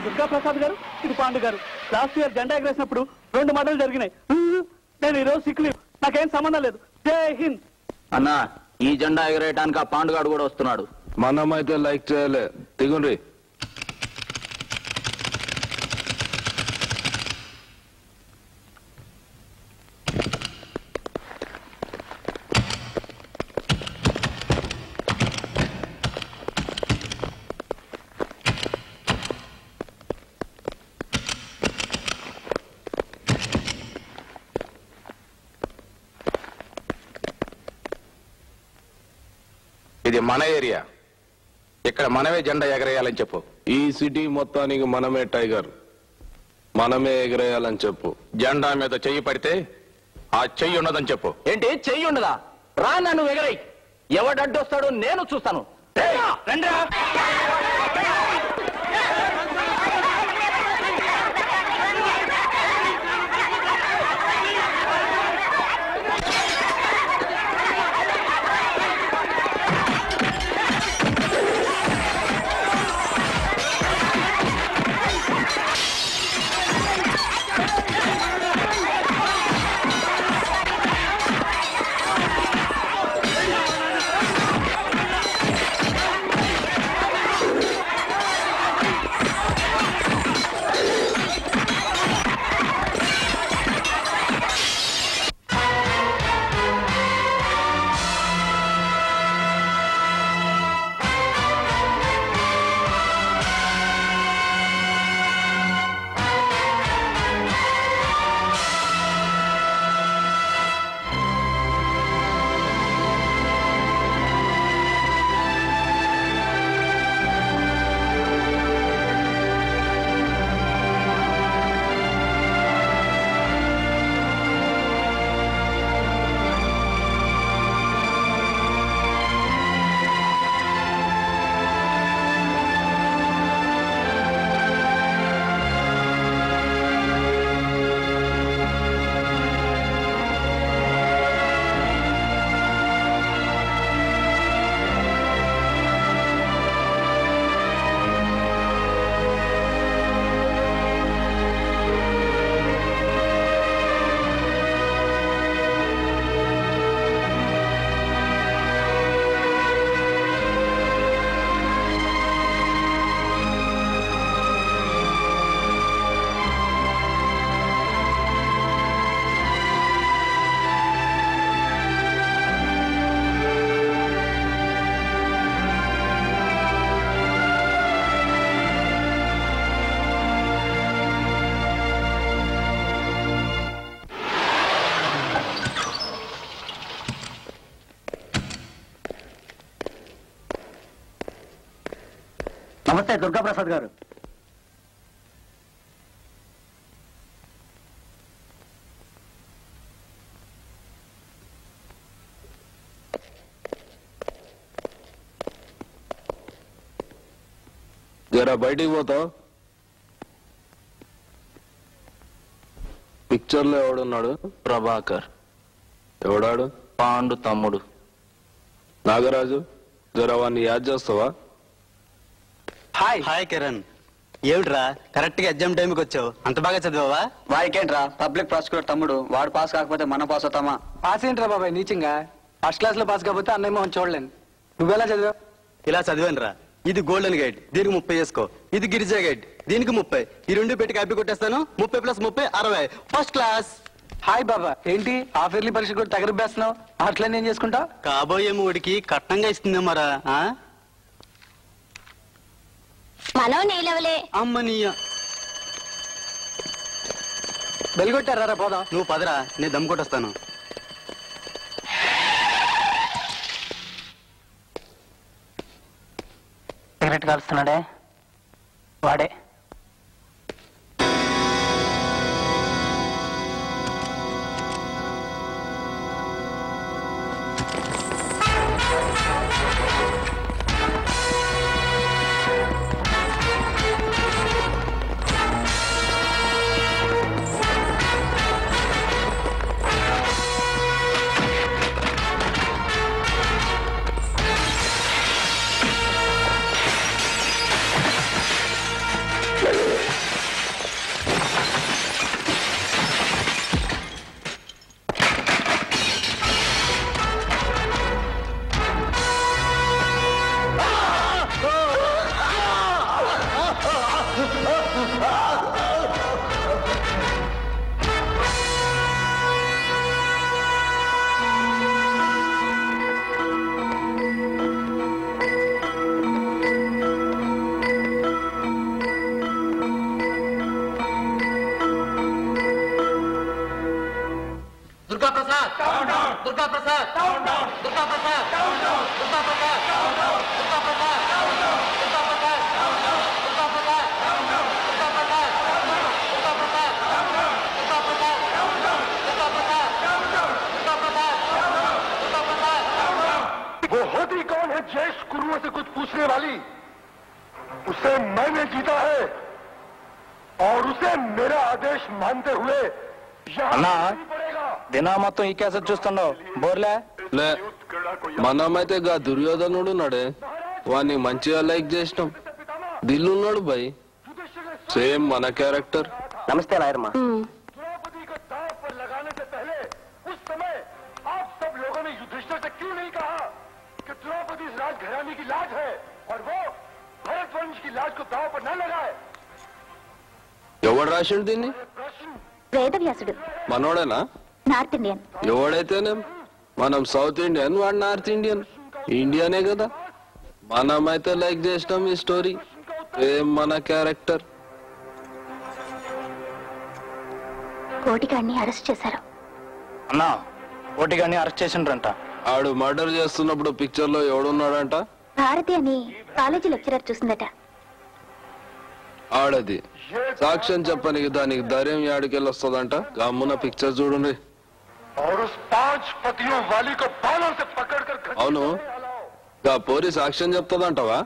దుర్గా ప్రసాద్ గారు, ఇది పాండు గారు. లాస్ట్ ఇయర్ జెండా ఎగరేసినప్పుడు 2 మర్డర్లు జరిగినాయి. నేను ఈరోజు సిక్ లీవ్, నాకేం సంబంధం లేదు. జై హింద్. అన్నా, ఈ జెండా ఎగరేయడానికి ఆ పాండుగాడు కూడా వస్తున్నాడు. మనమైతే లైక్ చేయలే. దిగుండ్రి. ఇది మన ఏరియా, ఇక్కడ మనమే జెండా ఎగరేయాలని చెప్పు. ఈ సిటీ మొత్తానికి మనమే టైగర్, మనమే ఎగరేయాలని చెప్పు. జెండా మీద చెయ్యి పడితే ఆ చెయ్యి ఉన్నదని చెప్పు. ఏంటి చెయ్యి ఉండదా? రా, నన్ను ఎగరై. ఎవడడ్డొస్తాడో నేను చూస్తాను. నమస్తే దుర్గా ప్రసాద్ గారు. జరా బయటికి పోతావు. పిక్చర్ లో ఎవడున్నాడు? ప్రభాకర్. ఎవడాడు? పాండు తమ్ముడు. నాగరాజు, జరా వాడిని యాద్ చేస్తావా? హాయ్ కిరణ్, ఏమిట్రా కరెక్ట్ గా ఎగ్జామ్ టైంకి వచ్చావు? అంత బాగా చదివావా? వాడికేంట్రా పబ్లిక్ ప్రాసిక్యూటర్ తమ్ముడు, వాడు పాస్ కాకపోతే మనం పాస్ అవుతామా? పాస్ ఏంట్రా బాబాయ్ నీచింగా? ఫస్ట్ క్లాస్ లో పాస్ కాకపోతే అన్నయ్య మోహన్ చూడలేను. నువ్వెలా చదివావు? ఇలా చదివానురా. ఇది గోల్డెన్ గైడ్, దీనికి 30 వేసుకో. ఇది గిరిజా గైడ్, దీనికి 30. ఈ 2 పెట్టి కాపీ కొట్టేస్తాను. 30 + 30 60. First class. హాయ్ బాబా, ఏంటి హాఫ్ ఇయర్లీ పరీక్ష కూడా తగరిపేస్తున్నావు? అట్లనే ఏం చేసుకుంటావు? కాబోయే మూడికి కట్నంగా ఇస్తుందేమరా. మనం నీలవలే. అమ్మనీయ బెల్గొట్టారా? పోదాం. నువ్వు పదరా, నేను దమ్ కొట్టేస్తాను. సిగరెట్ కాలుస్తున్నాడే వాడే. దుర్గా ప్రసాద్ దుర్గా ప్రసాద్ దుర్గా ప్రసాద్ దుర్గా ప్రసాద్ దుర్గా ప్రసాద్ దుర్గా ప్రసాద్ దుర్గా ప్రసాద్ దుర్గా ప్రసాద్ దుర్గా ప్రసాద్ దుర్గా ప్రసాద్ దుర్గా ప్రసాద్ దుర్गा प्रसाद वो होती कौन है जैश गुरुओं से कुछ पूछने वाली? उसे मैंने जीता है और उसे मेरा आदेश मानते हुए అన్నా దినా మొత్తం ఈ క్యాసెట్ చూస్తున్నావు బోర్లే లే మనమైతే గా దుర్యోధనుడు నడే వాణ్ణి మంచిగా లైక్ చేసినాం దిల్లున్నాడు భయ్ సేమ్ మన క్యారెక్టర్. నమస్తే లాయర్మా. द्रौपदी को दांव पर लगाने से पहले उस समय आप सब लोगों ने युधिष्ठिर से क्यों नहीं कहा कि द्रौपदी इस राजघराने की लाज है और वो भरतवंश की लाज को दांव पर न लगाए? ఎవడు రాసిండు దీన్ని? प्रश्न వేదవ్యాసుడు, మనోడేనా? North Indian. ఎవడైతేనే మనం సౌత్ ఇండియన్ వాడు నార్త్ ఇండియన్ ఇండియానే కదా. మనమైతే లైక్ చేసినాం ఈ స్టోరీ సేమ్ మన క్యారెక్టర్. కోటిగాడిని అరెస్ట్ చేశారు. అన్నా ఓటిగాన్ని అరెస్ట్ చేసిండ్రంట. ఆడు మర్డర్ చేస్తున్నప్పుడు పిక్చర్ లో ఎవడున్నాడంట? భారతి అని కాలేజీ లెక్చరర్ చూసిందట. ఆడది సాక్ష్యం చెప్పనికి దానికి ధైర్యం యాడికెళ్ళి వస్తుందంట. గమ్మున పిక్చర్ చూడండి. और उस 5 पतियों वाली को बालों से पकड़कर అవును గా పోరి సాక్ష్యం చెప్తుందంటవా?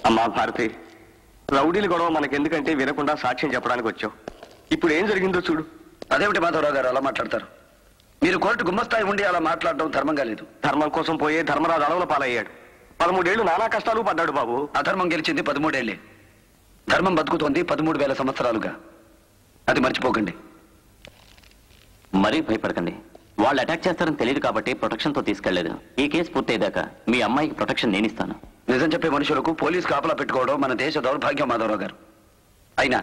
అమ్మా భారతి, రౌడీల గొడవ మనకెందుకంటే వినకుండా సాక్ష్యం చెప్పడానికి వచ్చావు. ఇప్పుడు ఏం జరిగిందో చూడు. అదేమిటి మాధవరావు గారు అలా మాట్లాడతారు? మీరు కోర్టు గుమ్మస్తాయి ఉండి అలా మాట్లాడడం ధర్మంగా లేదు. ధర్మం కోసం పోయే ధర్మరాజు అడవుల పాలయ్యాడు. 13 ఏళ్లు నానా కష్టాలు పడ్డాడు బాబు. అధర్మం గెలిచింది 13 ఏళ్లే. ధర్మం బతుకుతోంది 13,000 సంవత్సరాలుగా. అది మర్చిపోకండి. మరీ భయపడకండి. వాళ్ళు అటాక్ చేస్తారని తెలియదు కాబట్టి ప్రొటెక్షన్ తో తీసుకెళ్లేదు. ఈ కేసు పూర్తయ్యాక మీ అమ్మాయికి ప్రొటెక్షన్ నేను ఇస్తాను. నిజం చెప్పే మనుషులకు పోలీసు కాపలా పెట్టుకోవడం మన దేశ దౌర్భాగ్యం మాధవరావు గారు. అయినా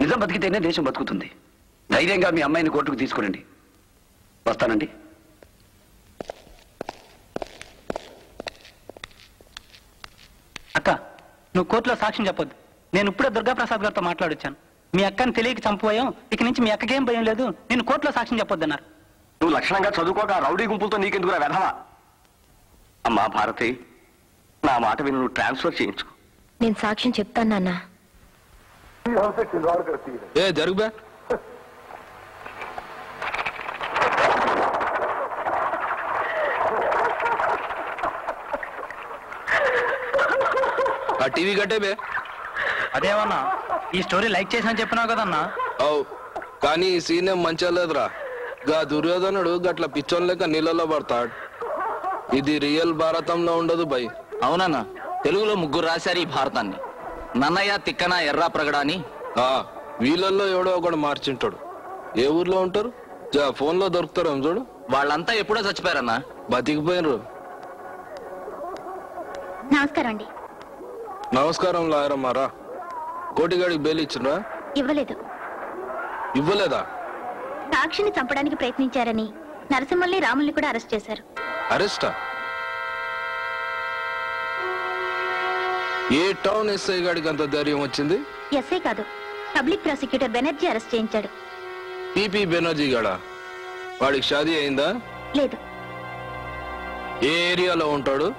నిజం బతికితేనే దేశం బతుకుతుంది. ధైర్యంగా మీ అమ్మాయిని కోర్టుకు తీసుకురండి. వస్తానండి. అక్క, నువ్వు కోర్టులో సాక్ష్యం చెప్పొద్దు. నేను ఇప్పుడే దుర్గాప్రసాద్ గారితో మాట్లాడొచ్చాను. మీ అక్కని తెలియక చంపుపోయాం. ఇక నుంచి మీ అక్కకేం భయం లేదు. నేను కోర్టులో సాక్ష్యం చెప్పొద్దన్నారు. నువ్వు లక్షణంగా చదువుకోక రౌడీ గుంపులతో నీకెందుకు వెధవా? అమ్మా భారతి, నా మాట విని నువ్వు ట్రాన్స్ఫర్ చేయించుకో. నేను సాక్ష్యం చెప్తాను నాన్న. हमसे खिलवाड़ करती है. ఏ జరుగుబే. ఆ టీవీ కట్టే బే. అదేమన్నా ఈ స్టోరీ లైక్ చేసిన చెప్పినావు కదన్నా. అవు కానీ ఈ సీన్ ఏం మంచిగా లేదురా. గా దుర్యోధనుడు గట్ల పిచ్చోన్ లెక్క నీళ్ళలో పడతాడు. ఇది రియల్ భారతంలో ఉండదు బై. అవునన్నా, తెలుగులో 3 రాశారు ఈ భారతాన్ని. నన్నయ్య, తిక్కన, ఎర్రా ప్రగడ అని. వీళ్ళల్లో ఎవడో ఒకడు మార్చింటాడు. ఏ ఊర్లో ఉంటారు? ఫోన్ లో దొరుకుతారు చూడు. వాళ్ళంతా ఎప్పుడో చచ్చిపోయారన్నా. బతికిపోయినరు. నమస్కారం అండి. నమస్కారం లాయరమ్మారా. కోటిగాడికి బెయిల్ ఇచ్చినరా? ఇవ్వలేదు. ఇవ్వలేదా? సాక్షిని చంపడానికి ప్రయత్నించారని నరసింహల్ని రాముల్ని కూడా అరెస్ట్ చేశారు. అరెస్టా? ఏ టౌన్ ఎస్ఐ గాడికి అంత ధైర్యం వచ్చింది? ఎస్ఐ కాదు, పబ్లిక్ ప్రాసిక్యూటర్ బెనర్జీ అరెస్ట్ చేయించాడు. పిపి బెనర్జీ గాడా? వాడికి షాదీ అయిందా? లేదు. ఏ ఏరియాలో ఉంటాడు?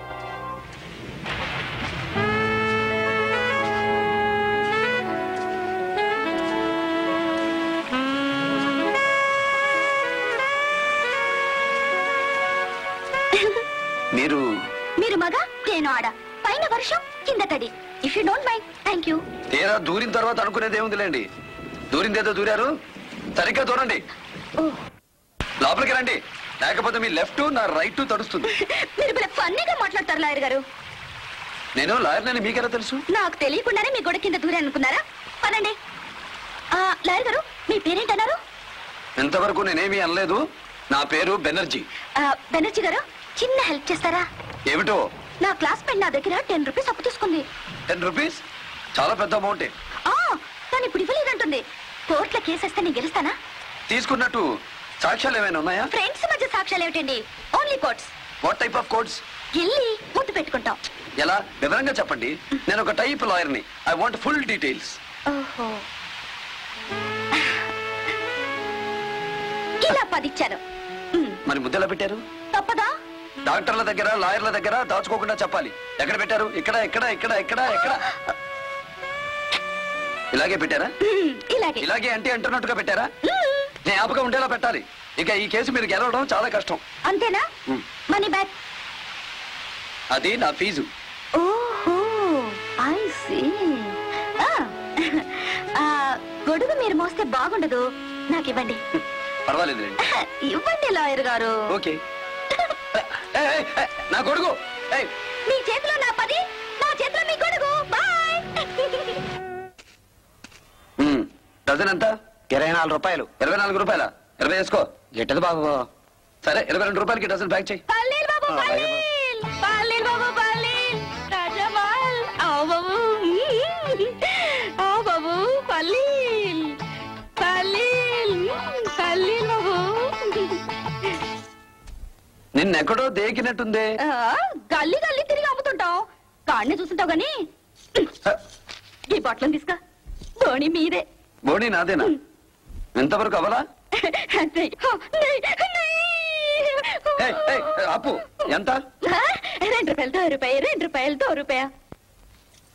మీరు మగ, నేను ఆడ. పైన వర్షం, కింద తడి. If you don't mind, thank you. తీరా దూరిన తర్వాత అనుకునేది ఏముందిలేండి. దూరిందేదో దూరారు, సరిగ్గా దూరండి. లోపలికి రండి, లేకపోతే మీ లెఫ్ట్ నా రైట్ తడుస్తుంది. మీరు ఫన్నీగా మాట్లాడతారు లాయర్ గారు. నేను లాయర్నని మీకెలా తెలుసు? నాకు తెలియకుండానే మీ గొడవ కింద దూరే అనుకున్నారా? పదండి. లాయర్ గారు, మీ పేరేంటన్నారు? ఇంతవరకు నేనేమీ అనలేదు. నా పేరు బెనర్జీ. బెనర్జీ గారు, చిన్న హెల్ప్ చేస్తారా? ఏమిటో? నా క్లాస్మేట్ నా దగ్గర 10 రూపీస్ అప్పు తీసుకుంది. 10 రూపీస్? చాలా పెద్ద అమౌంటే. కానీ ఇప్పుడు ఇవ్వలేదంటుంది. కోర్టులో కేసేస్తే నేను గెలుస్తానా? తీసుకున్నట్టు సాక్ష్యాలు ఏమైనా ఉన్నాయా? ఫ్రెండ్స్ మధ్య సాక్ష్యాలు ఏమిటండి? Only courts. What type of courts? వెళ్ళి ముద్దు పెట్టుకుంటాం. ఎలా? వివరంగా చెప్పండి. నేను ఒక టైప్ లాయర్ని. I want full details. ఓహో, ఇలా 10 ఇచ్చాను. మరి ముద్దెలా పెట్టారు? తప్పదా? డాక్టర్ల దగ్గర, లాయర్ల దగ్గర దాచుకోకుండా చెప్పాలి. ఎక్కడ పెట్టారు? ఇక్కడ ఇక్కడ ఇక్కడ ఇక్కడ ఎక్కడ? ఇలాగే పెట్టారా? ఇలాగే. ఇలాగే అంటే అంటున్నట్టుగా పెట్టారా? జ్ఞాపకం ఉండేలా పెట్టాలి. ఇక ఈ కేసు మీరు గెలవడం చాలా కష్టం. అంతేనా? Money back. అది నా ఫీజు. ఓహో, ఐ సీ. గొడుగు మీరు మోస్తే బాగుండదు, నాకు ఇవ్వండి. పర్వాలేదు. ఇవ్వండి లాయర్ గారు. ఓకే. నా గొడుగు. మీ చేతిలో నా 10, నా చేతిలో మీ గొడుగు. బాయ్. డజన్ ఎంత? 24 రూపాయలు. 24 రూపాయల? 20 వేసుకో. ఎట్టదు బాబు. సరే, 22 రూపాయలకి డజన్ ప్యాక్ చేయి. పల్లీల్ బాబు, పల్లీల్. పల్లీల్ బాబు, పల్లీల్. రాజమాల్. ఆవు బాబు. ఆవు బాబు, పల్లీల్. పల్లీల్. పల్లీల్ బాబు. నిన్నెక్కడో దేకినట్టుందే. గల్లీ గల్లీ తిరిగి అమ్ముతుంటాం. కాడిని చూస్తుంటావు గాని ఈ బట్టలను తీసుకా. ధోని మీదే. బోణి నాదేనా? ఎంతవరకు అవలా? అప్పు ఎంత? 2 రూపాయలు, 2 రూపాయలు, 2 రూపాయ.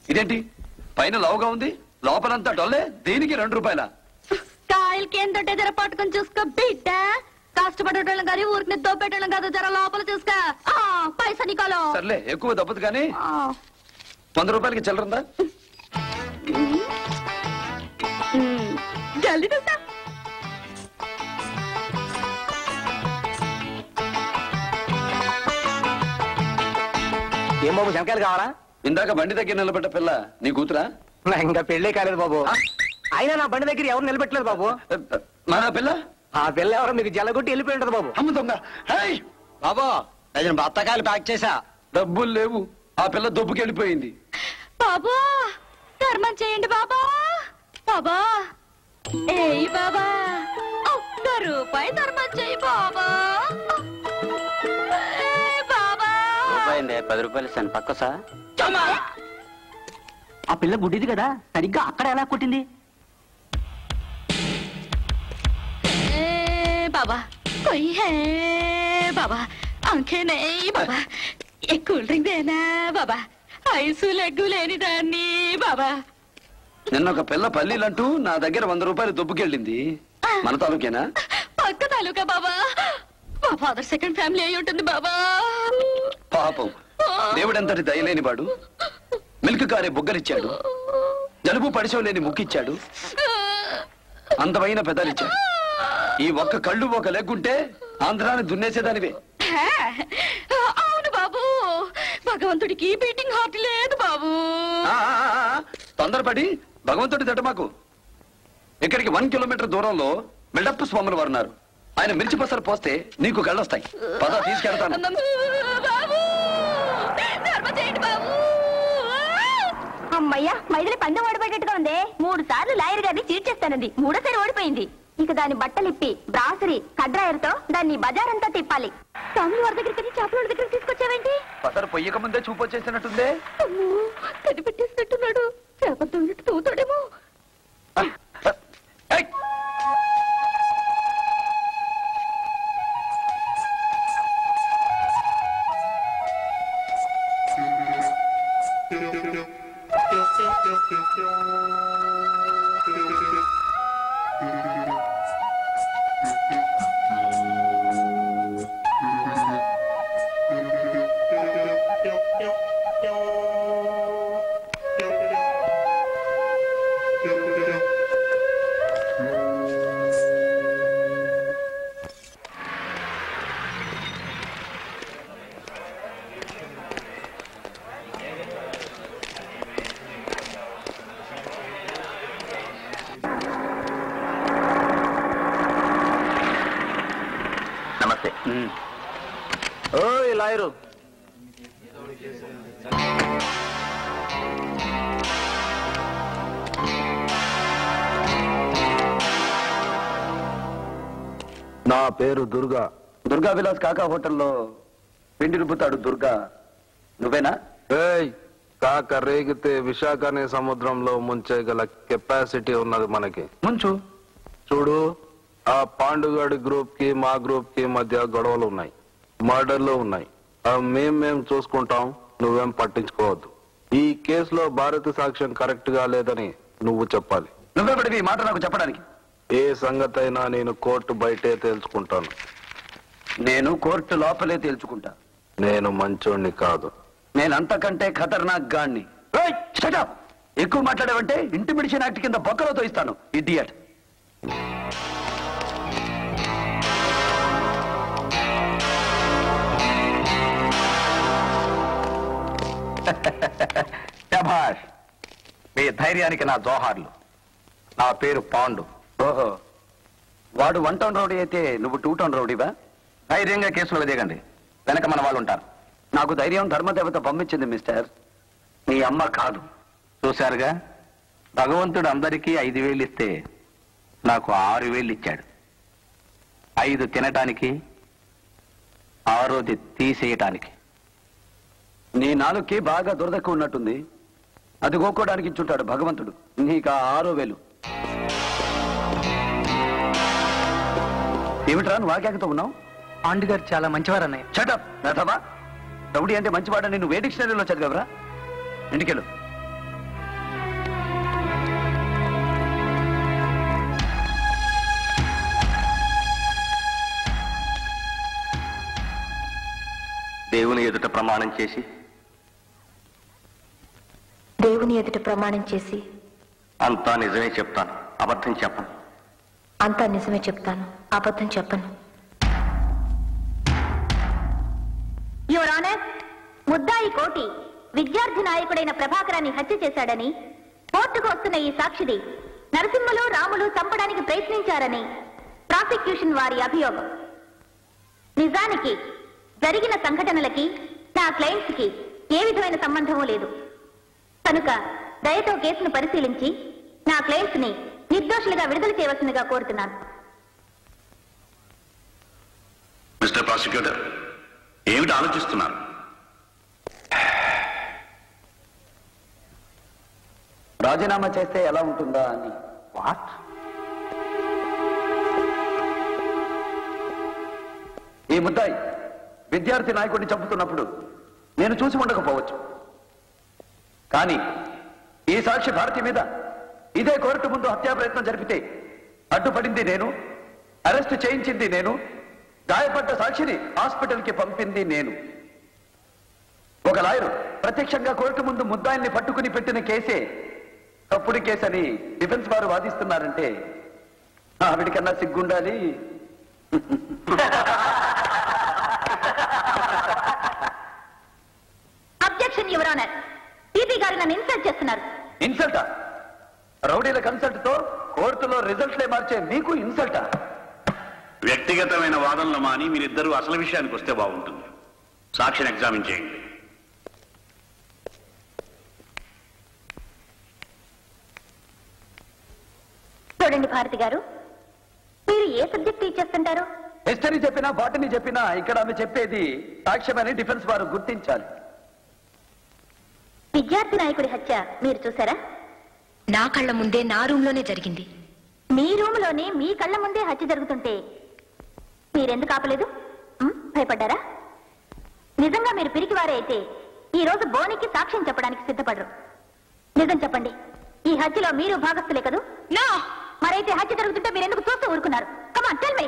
ఇదేంటి పైన లావుగా ఉంది, లోపలంతా డొల్లే? దీనికి 2 రూపాయల? కాయలకి ఏం దొడ్డే జర పట్టుకొని చూసుకో బిడ్డ. కష్టపడేటోళ్ళం కానీ ఊరికి దోపెట్టడం కాదు. జర లోపల చూసుకో. పైసా నీకోలో. సర్లే, ఎక్కువ దప్పదు కానీ 100 రూపాయలకి చిల్లరుందా? జల్దీ చూస్తా. ఏం బాబు, శంకాయలు కావాలా? ఇందాక బండి దగ్గర నిలబడ్డ పిల్ల నీ కూతురా? నా ఇంకా పెళ్ళే కాలేదు బాబు. అయినా నా బండి దగ్గర ఎవరు నిలబెట్టలేదు బాబు. మన పిల్ల? ఆ పిల్ల ఎవరో మీకు జల్లగొట్టి వెళ్ళిపోయి ఉంటది బాబు. అమ్మ దొంగ. బాబు, బత్తకాయలు ప్యాక్ చేశా. డబ్బులు లేవు. ఆ పిల్ల దొబ్బుకి వెళ్ళిపోయింది. బాబా, ధర్మం చేయండి బాబా. బాబా, ఏయ్ బాబా, 1 రూపాయి ధర్మం చేయి బాబా. బాబా, 10 రూపాయలు ఇస్తాను. పక్కసా? ఆ పిల్ల గుడ్డిది కదా, సరిగ్గా అక్కడ ఎలా కొట్టింది? బాబా, कोई है बाबा, आंखें नहीं बाबा, एक कूल ड्रिंक देना बाबा, ఐసు లెగ్గు లేని దాన్ని బాబా. నిన్న ఒక పిల్ల పల్లీలంటూ నా దగ్గర 100 రూపాయలు దొబ్బుకెళ్ళింది. మన తాలూకేనా? పక్క తాలూకా బాబా. మా ఫాదర్ సెకండ్ ఫ్యామిలీ అయి ఉంటుంది బాబా. పాపం, దేవుడంతటి దయలేని వాడు మిల్క్ కారే బుగ్గలిచ్చాడు. జలుబు పడిశం లేని ముక్కిచ్చాడు, అందమైన పెదాలిచ్చాడు. ఈ ఒక్క కళ్ళు ఒక లెగ్గుంటే ఆంధ్రాన్ని దున్నేసేదానివే. అవును బాబు, భగవంతుడికి బీటింగ్ హార్ట్ లేదు బాబు. తొందరపడి భగవంతుడి దట మాకు. ఇక్కడికి 1 కిలోమీటర్ దూరంలో బిల్డప్ స్వాములు వారు ఉన్నారు. ఆయన మిర్చి పసరు పోస్తే నీకు కళ్ళొస్తాయి. పద తీసుకెళ్తాను. అమ్మయ్యా, మైదిలి పందెం ఓడిపోయేట్టుగా ఉంది. 3 సార్లు లాయర్ గారిని చీట్ చేస్తానంది, 3సారి ఓడిపోయింది. ఇక దాని బట్టలిప్పి బ్రాసరీ కడ్రాయర్తో దాన్ని బజారంతా తిప్పాలి. స్వామి వారి దగ్గరికి చేపల దగ్గర తీసుకొచ్చావేంటి? పసరు పొయ్యక ముందే చూపొచ్చేసినట్టుందే. కనిపెట్టేసినట్టున్నాడు. చేపతో తోతాడేమో. నమస్తే. ఓయ్ లాయరు, నా పేరు దుర్గా. దుర్గా విలాస్ కాకా హోటల్లో పిండి రుబ్బుతాడు దుర్గా, నువ్వేనా? ఏయ్, కాక రేగితే విశాఖని సముద్రంలో ముంచేగల కెపాసిటీ ఉన్నది మనకి. ముంచు. చూడు, ఆ పాండుగాడి గ్రూప్ కి మా గ్రూప్ కి మధ్య గొడవలు ఉన్నాయి, మర్డర్లు ఉన్నాయి. మేం చూసుకుంటాం, నువ్వేం పట్టించుకోవద్దు. ఈ కేసులో భారత సాక్ష్యం కరెక్ట్ గా లేదని నువ్వు చెప్పాలి. నువ్వెవడివి ఈ మాట నాకు చెప్పడానికి? ఏ సంగతి అయినా నేను కోర్టు బయటే తేల్చుకుంటాను. నేను కోర్టు లోపలే తేల్చుకుంటా. నేను మంచోణ్ణి కాదు. నేనంతకంటే ఖతర్నాక్ గాణ్ణి. ఎక్కువ మాట్లాడావంటే ఇంటిమిడిషన్ యాక్ట్ కింద బొక్కలో తోయిస్తాను, ఇడియట్. శభాష్, మీ ధైర్యానికి నా జోహార్లు. నా పేరు పాండు. ఓహో, వాడు 1 టౌన్ రౌడీ అయితే నువ్వు 2 టౌన్ రౌడీవా? ధైర్యంగా కేసులో దిగండి, వెనక మన వాళ్ళు ఉంటారు. నాకు ధైర్యం ధర్మదేవత పంపించింది మిస్టర్, నీ అమ్మ కాదు. చూశారుగా, భగవంతుడు అందరికీ 5,000 ఇస్తే నాకు 6,000 ఇచ్చాడు. 5 తినటానికి, 6ది తీసేయటానికి. నీ నాలుగుకి బాగా దురదక్కు ఉన్నట్టుంది. అది గోక్కోడానికి ఇచ్చుంటాడు భగవంతుడు నీకు 6,000. ఏమిట్రా నువ్వు వాక్యాకతో ఉన్నావు? పాండు గారు చాలా మంచివారన్నయ్య. చటప్ రథమా, రౌడీ అంటే మంచివాడని నువ్వు ఏ డిక్షనరీలో చదివావురా? ఇంటికెళ్ళు. దేవుని ఎదుట ప్రమాణం చేసి అంతా నిజమే చెప్తాను, అబద్ధం చెప్పను. అంతా నిజమే చెప్తాను, అబద్ధం చెప్పను. యువర్ ఆనర్, ముద్దాయి కోటి విద్యార్థి నాయకుడైన ప్రభాకరాన్ని హత్య చేశాడని కోర్టుకు వస్తున్న ఈ సాక్షిది నరసింహలు రాములు చంపడానికి ప్రయత్నించారని ప్రాసిక్యూషన్ వారి అభియోగం. నిజానికి జరిగిన సంఘటనలకి నా క్లయింట్స్ కి ఏ విధమైన సంబంధమూ లేదు కనుక దయతో కేసును పరిశీలించి నా క్లయింట్స్ ని నిర్దోషులుగా విడుదల చేయవలసిందిగా కోరుతున్నాను. మిస్టర్ ప్రాసిక్యూటర్, ఏమిటి ఆలోచిస్తున్నారు? రాజీనామా చేస్తే ఎలా ఉంటుందా అని. వాట్? ఈ ముద్దాయి విద్యార్థి నాయకుడిని చంపుతున్నప్పుడు నేను చూసి ఉండకపోవచ్చు, కానీ ఈ సాక్షి భారతి మీద ఇదే కోర్టు ముందు హత్యా ప్రయత్నం జరిపితే అడ్డుపడింది నేను, అరెస్ట్ చేయించింది నేను, గాయపడ్డ సాక్షిని హాస్పిటల్కి పంపింది నేను. ఒక లాయరు ప్రత్యక్షంగా కోర్టు ముందు ముద్దాయిల్ని పట్టుకుని పెట్టిన కేసే తప్పుడు కేసని డిఫెన్స్ వారు వాదిస్తున్నారంటే ఆవిడికన్నా సిగ్గుండాలి. Objection your honour. టీపీ గారు నన్ను ఇన్సల్ట్ చేస్తున్నారు. ఇన్సల్టా? రౌడీల కన్సల్ట్ తో కోర్టులో రిజల్ట్లే మార్చే మీకు ఇన్సల్టా? వ్యక్తిగతమైన వాదనలు మాని మీరిద్దరూ అసలు విషయానికి వస్తే బాగుంటుంది. సాక్షిని ఎగ్జామిన్ చేయండి. చూడండి భారతి గారు, మీరు ఏ సబ్జెక్ట్ టీచ్ చేస్తుంటారు? హిస్టరీ చెప్పినా బాటనీ చెప్పినా ఇక్కడ ఆమె చెప్పేది సాక్ష్యమని డిఫెన్స్ వారు గుర్తించాలి. విద్యార్థి నాయకుడి హత్య మీరు చూసారా? నా కళ్ళ ముందే నా రూమ్ లోనే జరిగింది. మీ రూమ్ లోనే మీ కళ్ళ ముందే హత్య జరుగుతుంటే మీరెందుకు ఆపలేదు? భయపడ్డారా? నిజంగా మీరు పిరికివారే అయితే ఈ రోజు బోనికి సాక్ష్యం చెప్పడానికి సిద్ధపడరు. నిజం చెప్పండి, ఈ హత్యలో మీరు భాగస్తులే కదూ? నో. మరైతే హత్య జరుగుతుంటే మీరు ఎందుకు చూస్తూ ఊరుకున్నారు? Come on, tell me.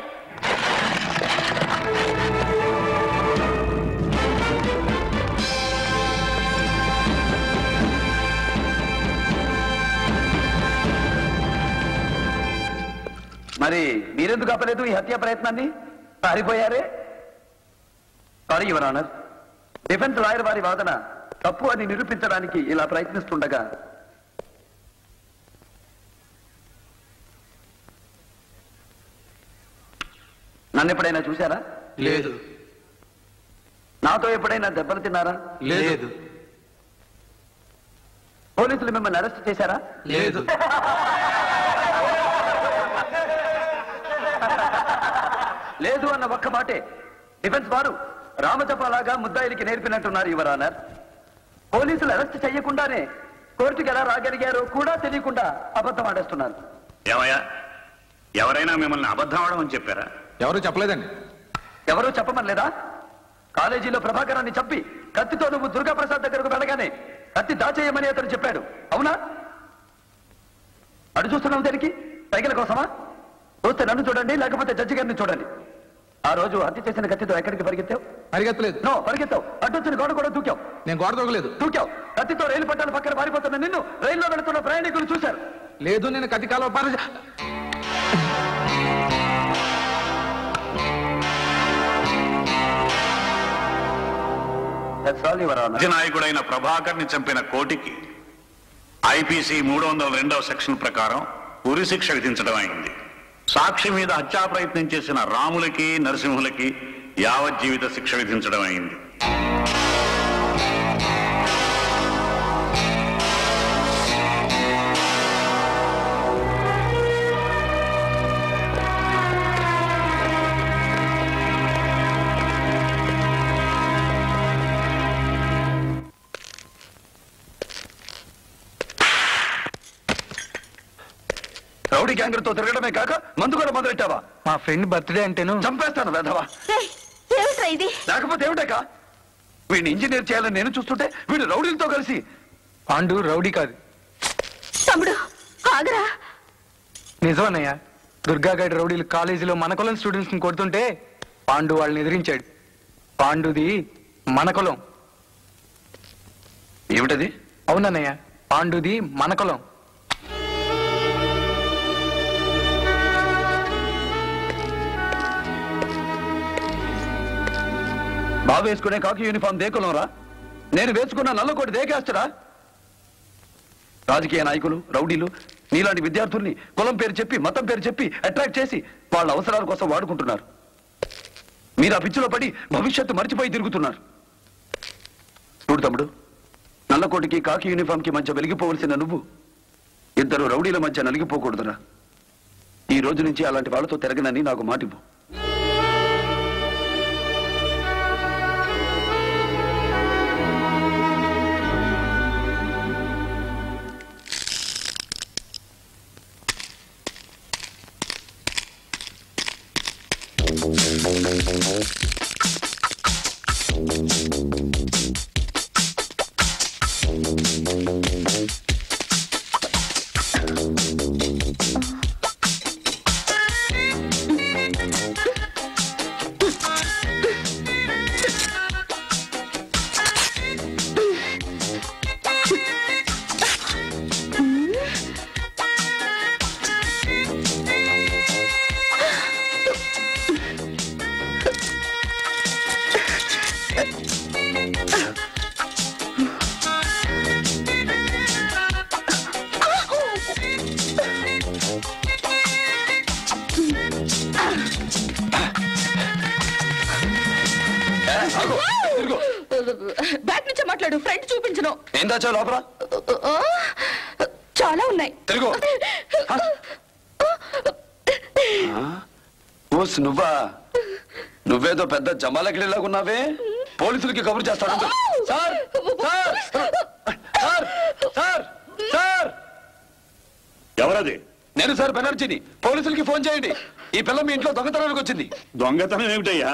మరి మీరెందుకు ఆపలేదు ఈ హత్యా ప్రయత్నాన్ని? పారిపోయారే? Sorry your honour, defence lawyer వారి వాదన తప్పు అని నిరూపించడానికి ఇలా ప్రయత్నిస్తుండగా నన్ను ఎప్పుడైనా చూశారా? లేదు. నాతో ఎప్పుడైనా దెబ్బలు తిన్నారా? లేదు. పోలీసులు మిమ్మల్ని అరెస్ట్ చేశారా? లేదు. లేదు అన్న ఒక్క మాటే డిఫెన్స్ వారు రామజపలాగా ముద్దాయిలకి నేర్పినట్టున్నారు యువర్ ఆనర్. పోలీసులు అరెస్ట్ చేయకుండానే కోర్టుకి ఎలా రాగలిగారో కూడా తెలియకుండా అబద్ధం ఆడేస్తున్నారు. ఏమయ్యా, ఎవరైనా మిమ్మల్ని అబద్ధం ఆడమని చెప్పారా? ఎవరు చెప్పలేదండి. ఎవరూ చెప్పమనలేదా? కాలేజీలో ప్రభాకరాన్ని చంపి కత్తితో నువ్వు దుర్గాప్రసాద్ దగ్గరకు వెళ్ళగానే కత్తి దాచేయమని అతను చెప్పాడు, అవునా? అడు చూస్తున్నావు దేనికి? సైకిల్ కోసమా? చూస్తే నన్ను చూడండి, లేకపోతే జడ్జి గారిని చూడండి. ఆ రోజు హత్య చేసిన కత్తితో ఎక్కడికి పరిగెత్తావు? పరిగెత్తలేదు. నో, పరిగెత్తావు. అడ్డొచ్చిన గోడ కూడా దూకావు. నేను గోడ దూకలేదు. దూకావు. కత్తితో రైలు పట్టాల పక్కన పారిపోతున్న నిన్ను రైల్లో వెళుతున్న ప్రయాణికులు చూశారు. లేదు, నేను కత్తి కాలువ నాయకుడైన ప్రభాకర్ ని చంపిన కోటికి ఐపీసీ 302వ సెక్షన్ ప్రకారం ఉరి శిక్ష విధించడం అయింది. సాక్షి మీద హత్యా ప్రయత్నం చేసిన రాములకి నరసింహులకి యావజ్జీవిత శిక్ష విధించడం అయింది. రౌడీ గ్యాంగ్తో తిరగడమే కాక మందు కూడా మొదలెట్టావా? మా ఫ్రెండ్ బర్త్డే అంటేను చంపేస్తాను వెధవా. లేకపోతే ఏమిటాక? వీడిని ఇంజనీర్ చేయాలని నేను చూస్తుంటే వీడు రౌడీలతో కలిసి. పాండు రౌడీ కాదు. తమ్ముడు ఆగరా. నిజమన్నయ్య, దుర్గా గైడ్ రౌడీలు కాలేజీలో మన కులం స్టూడెంట్స్ ని కొడుతుంటే పాండు వాళ్ళని ఎదిరించాడు. పాండుది మన కులం. ఏమిటది? అవునన్నయ్య, పాండుది మన కులం. బాబు వేసుకునే కాకి యూనిఫామ్ దేకులం రా. నేను వేసుకున్న నల్లకోటి దేకేస్తారా? రాజకీయ నాయకులు రౌడీలు నీలాంటి విద్యార్థుల్ని కులం పేరు చెప్పి మతం పేరు చెప్పి అట్రాక్ట్ చేసి వాళ్ళ అవసరాల కోసం వాడుకుంటున్నారు. మీరు ఆ పిచ్చిలో పడి భవిష్యత్తు మర్చిపోయి తిరుగుతున్నారు. చూడు తమ్ముడు, నల్లకోటికి కాకి యూనిఫామ్ కి మధ్య వెలిగిపోవలసిన నువ్వు ఇద్దరు రౌడీల మధ్య నలిగిపోకూడదురా. ఈ రోజు నుంచి అలాంటి వాళ్ళతో తిరగనని నాకు మాటివ్వు. బ్యాక్ నుంచే మాట్లాడు, ఫ్రంట్ చూపించను. ఏం దాచావు లోపల? చాలా ఉన్నాయి. తిరుగు. ఓస్ నువ్వా? నువ్వేదో పెద్ద జమాలకిలాగా ఉన్నావే. పోలీసులకి కబురు చేస్తాడు. Sir sir sir sir sir. ఎవరది? నేను సార్ బెనర్జీని. పోలీసులకి ఫోన్ చేయండి. ఈ పిల్ల మీ ఇంట్లో దొంగతనానికి వచ్చింది. దొంగతనం ఏమిటయ్యా?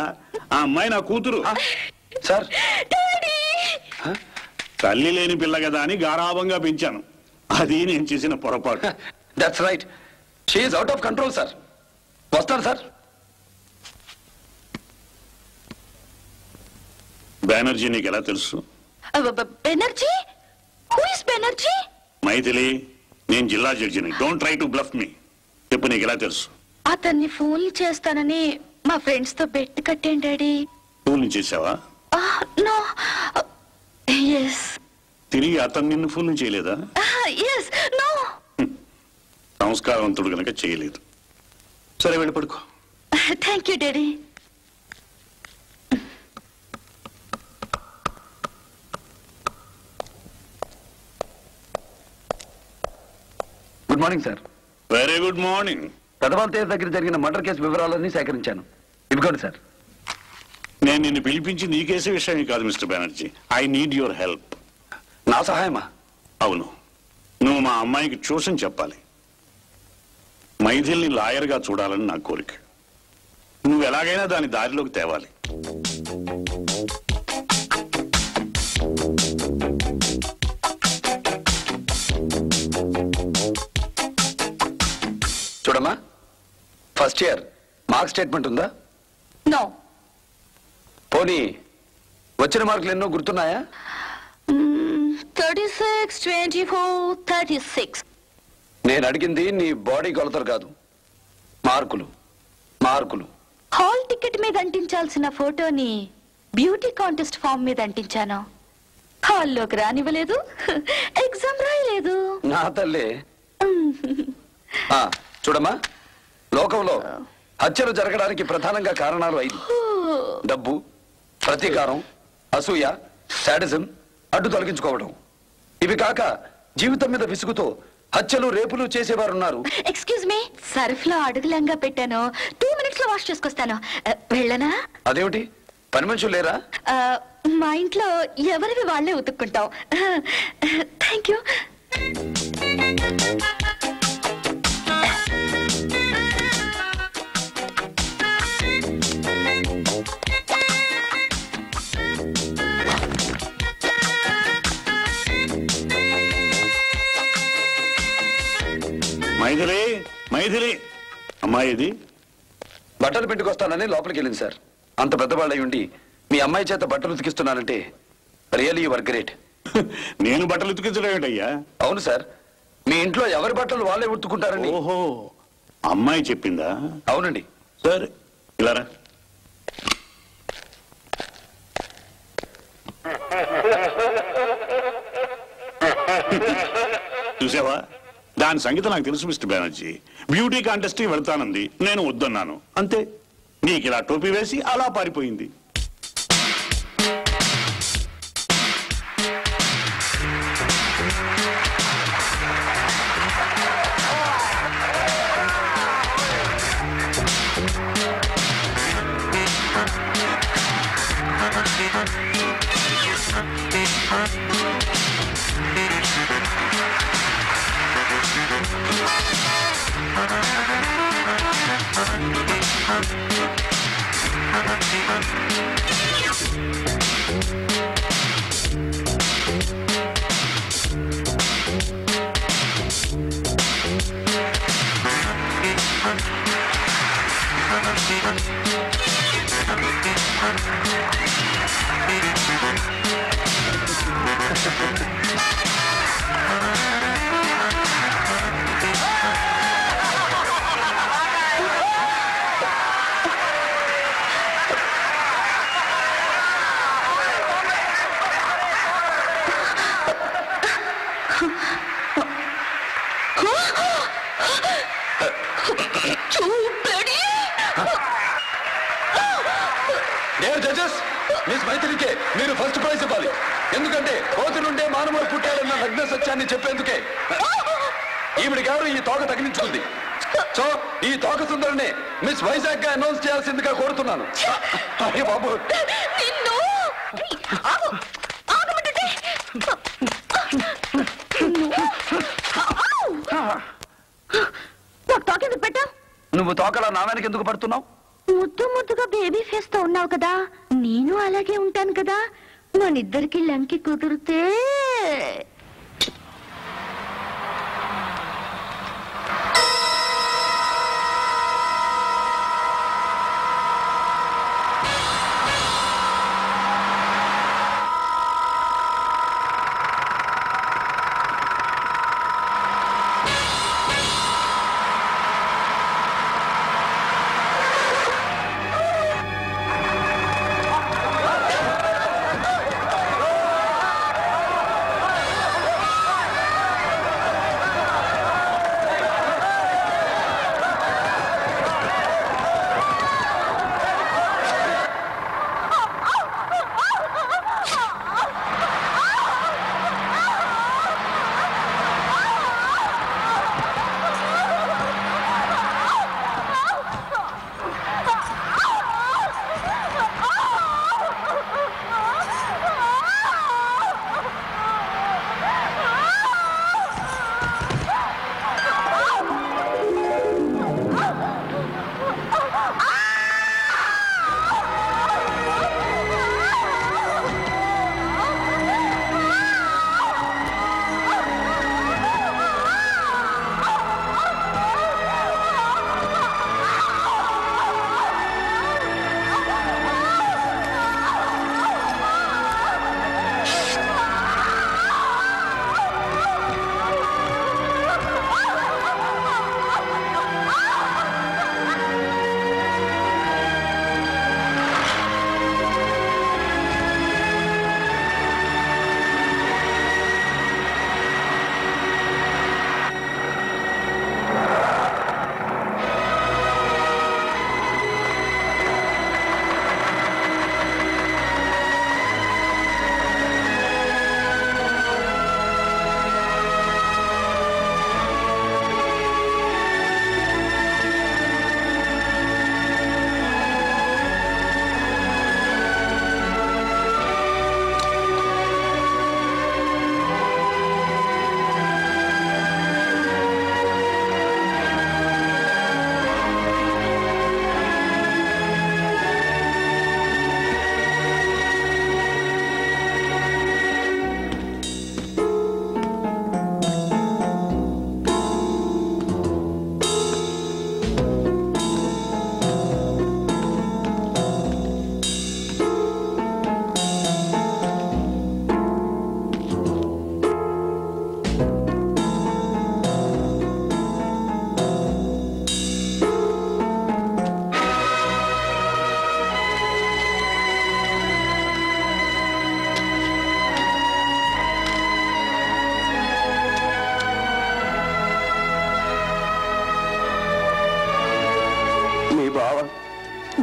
ఆ అమ్మాయి నా కూతురు. సార్ తల్లి లేని పిల్ల కదా అని గారాభంగా పెంచాను. అది నేను చేసిన పొరపాటు. That's right. She's out of control sir. వస్తాను సార్. బెనర్జీ నీకు ఎలా తెలుసు? బెనర్జీ? Who is Banerjee? మైథిలి, నేను జిల్లా జడ్జిని. Don't try to bluff me. చెప్పు, నీకు ఎలా తెలుసు? అతన్ని ఫోన్ చేస్తానని మా ఫ్రెండ్స్ తో బెట్ కట్టాను డాడీ. ఫోన్ చేసావా? నో. ఎస్. తిరిగి అతను నిన్ను ఫోన్ చేయలేదా? ఎస్. నో. సంస్కారవంతుడు కనుక చేయలేదు. సరే, వెళ్ళి పడుకో. Thank you daddy. Good morning sir. Very good morning. పెదవాళ్ళ తేరు దగ్గర జరిగిన మర్డర్ కేసు వివరాలన్నీ సేకరించాను. ఇవ్వండి సార్. నేను నిన్ను పిలిపించింది ఈ కేసు విషయమే కాదు mister Banerjee. I need your help. నా సహాయమా? అవును. నువ్వు మా అమ్మాయికి ట్యూషన్ చెప్పాలి. మైథిల్ని లాయర్గా చూడాలని నా కోరిక. నువ్వు ఎలాగైనా దాని దారిలోకి తేవాలి. చూడమ్మా, ఫస్ట్ ఇయర్ మార్క్ స్టేట్మెంట్ ఉందా? నో. పోనీ వచ్చిన మార్కులు ఎన్నో గుర్తున్నాయా? 36, 24, 36. నేను అడిగింది నీ బాడీ కొలతలు కాదు, మార్కులు. మార్కులు. హాల్ టికెట్ మీద అంటించాల్సిన ఫోటోని బ్యూటీ కాంటెస్ట్ ఫామ్ మీద అంటించాను. హాల్లోకి రానివ్వలేదు, ఎగ్జామ్ రాయలేదు. నా తల్లి. చూడమ్మా, లోకంలో హత్యలు జరగడానికి ప్రధానంగా కారణాలు 5: డబ్బు, ప్రతీకారం, అసూయ, శాడిజం, అడ్డు తొలగించుకోవడం. ఇవి కాక జీవితం మీద విసుగుతో హత్యలు, రేపులు చేసేవారున్నారు. ఎక్స్క్యూజ్ మీ, సర్ఫ్ లో అడుగులంగా పెట్టాను. 2 minutes లో వాష్ చేసుకొస్తాను. వెళ్ళనా? అదేమిటి, పని మనుషులు లేరా? మా ఇంట్లో ఎవరివి వాళ్లే ఉతుక్కుంటాం. Thank you. మైథిలి, మైథిలి అమ్మాయి ఇది. బట్టలు పెట్టుకొస్తానని లోపలికి వెళ్ళింది సార్. అంత పెద్దవాళ్ళై ఉండి మీ అమ్మాయి చేత బట్టలు ఉతికిస్తున్నానంటే రియల్లీ యువర్ గ్రేట్. నేను బట్టలు ఉతికించడం ఏంటయ్యా? అవును సార్, మీ ఇంట్లో ఎవరి బట్టలు వాళ్ళే ఉతుకుంటారని. ఓహో, అమ్మాయి చెప్పిందా? అవునండి. సరే, ఇలారా. చూసావా, దాని సంగతి నాకు తెలుసు మిస్టర్ బెనర్జీ. బ్యూటీ కాంటెస్ట్ వెళ్తానంది, నేను వద్దన్నాను, అంతే. నీకు ఇలా టోపీ వేసి అలా పారిపోయింది. మైత్రికి మీరు ఫస్ట్ ప్రైజ్ ఇవ్వాలి. ఎందుకంటే కోతి నుండే మానవుడు పుట్టాడన్న నగ్న సత్యాన్ని చెప్పేందుకే ఈవిడ గారు ఈ తోక తగిలించుకుంది. సో ఈ తోక సుందరిని మిస్ వైజాగ్ గా అనౌన్స్ చేయాల్సిందిగా కోరుతున్నాను. అయ్యో బాబు, నువ్వు తోకలా నా వెనక ఎందుకు పడుతున్నావు? ముద్దు ముద్దుగా బేబీ ఫేస్ తో ఉన్నావు కదా, నేను అలాగే ఉంటాను కదా, మనిద్దరికి లంకి కుదిరితే.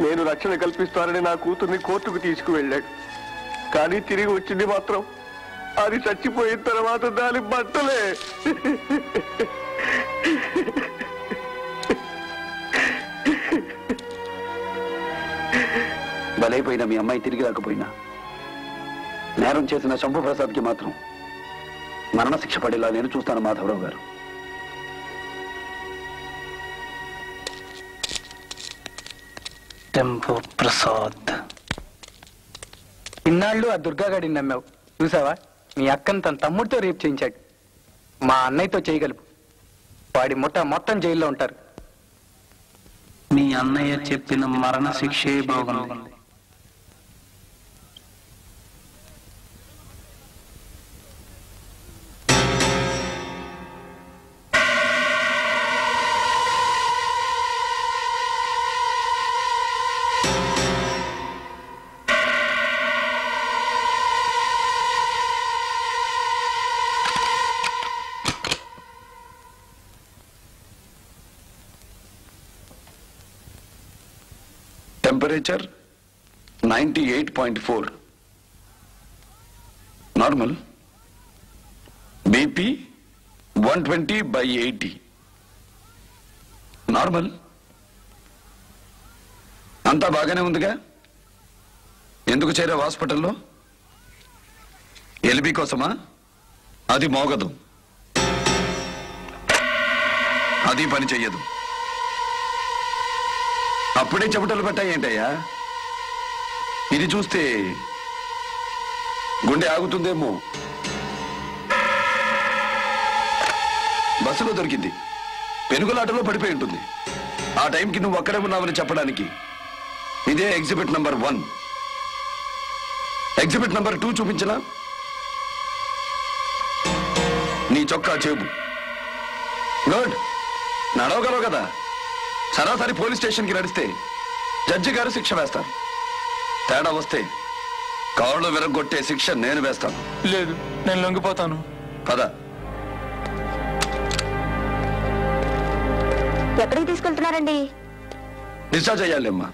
నేను రక్షణ కల్పిస్తానని నా కూతుర్ని కోర్టుకు తీసుకువెళ్ళాడు. కానీ తిరిగి వచ్చింది మాత్రం అది చచ్చిపోయిన తర్వాత దాని బట్టలే. బలైపోయిన మీ అమ్మాయి తిరిగి రాకపోయినా నేరం చేసిన శంభుప్రసాద్కి మాత్రం మరణశిక్ష పడేలా నేను చూస్తాను మాధవరావు గారు. శంభుప్రసాద్, ఇన్నాళ్ళు ఆ దుర్గాగాడిని నమ్మావు చూసావా? మీ అక్కను తన తమ్ముడితో రేపు చేయించాడు. మా అన్నయ్యతో చేయగలుపు. వాడి ముఠ మొత్తం జైల్లో ఉంటారు. మీ అన్నయ్య చెప్పిన మరణ శిక్షే బాగుంది. టెంపరేచర్ 98.4. నార్మల్. బీపీ 120/80. నార్మల్. అంతా బాగానే ఉందిగా? ఎందుకు చేరావు హాస్పిటల్లో? ఎల్బీ కోసమా? అది మోగదు, అది పని చెయ్యదు. అప్పుడే చెమటలు పట్టాయేంటయ్యా? ఇది చూస్తే గుండె ఆగుతుందేమో. బస్సులో దొరికింది, పెనుగులాటలో పడిపోయి ఉంటుంది. ఆ టైంకి నువ్వు అక్కడే ఉన్నావని చెప్పడానికి ఇదే ఎగ్జిబిట్ నంబర్ 1. Exhibit number 2 చూపించనా? నీ చొక్కా చేబు. గుడ్, నడవగలవు కదా. సరాసరి పోలీస్ స్టేషన్కి నడిస్తే జడ్జి గారు శిక్ష వేస్తారు. తేడా వస్తే కాళ్ళు విరగొట్టే శిక్ష నేను వేస్తాను. లేదు, నేను లొంగిపోతాను. పద. ఎక్కడికి తీసుకెళ్తున్నారండి? డిశ్చార్జ్ అయ్యాలేమ్మా.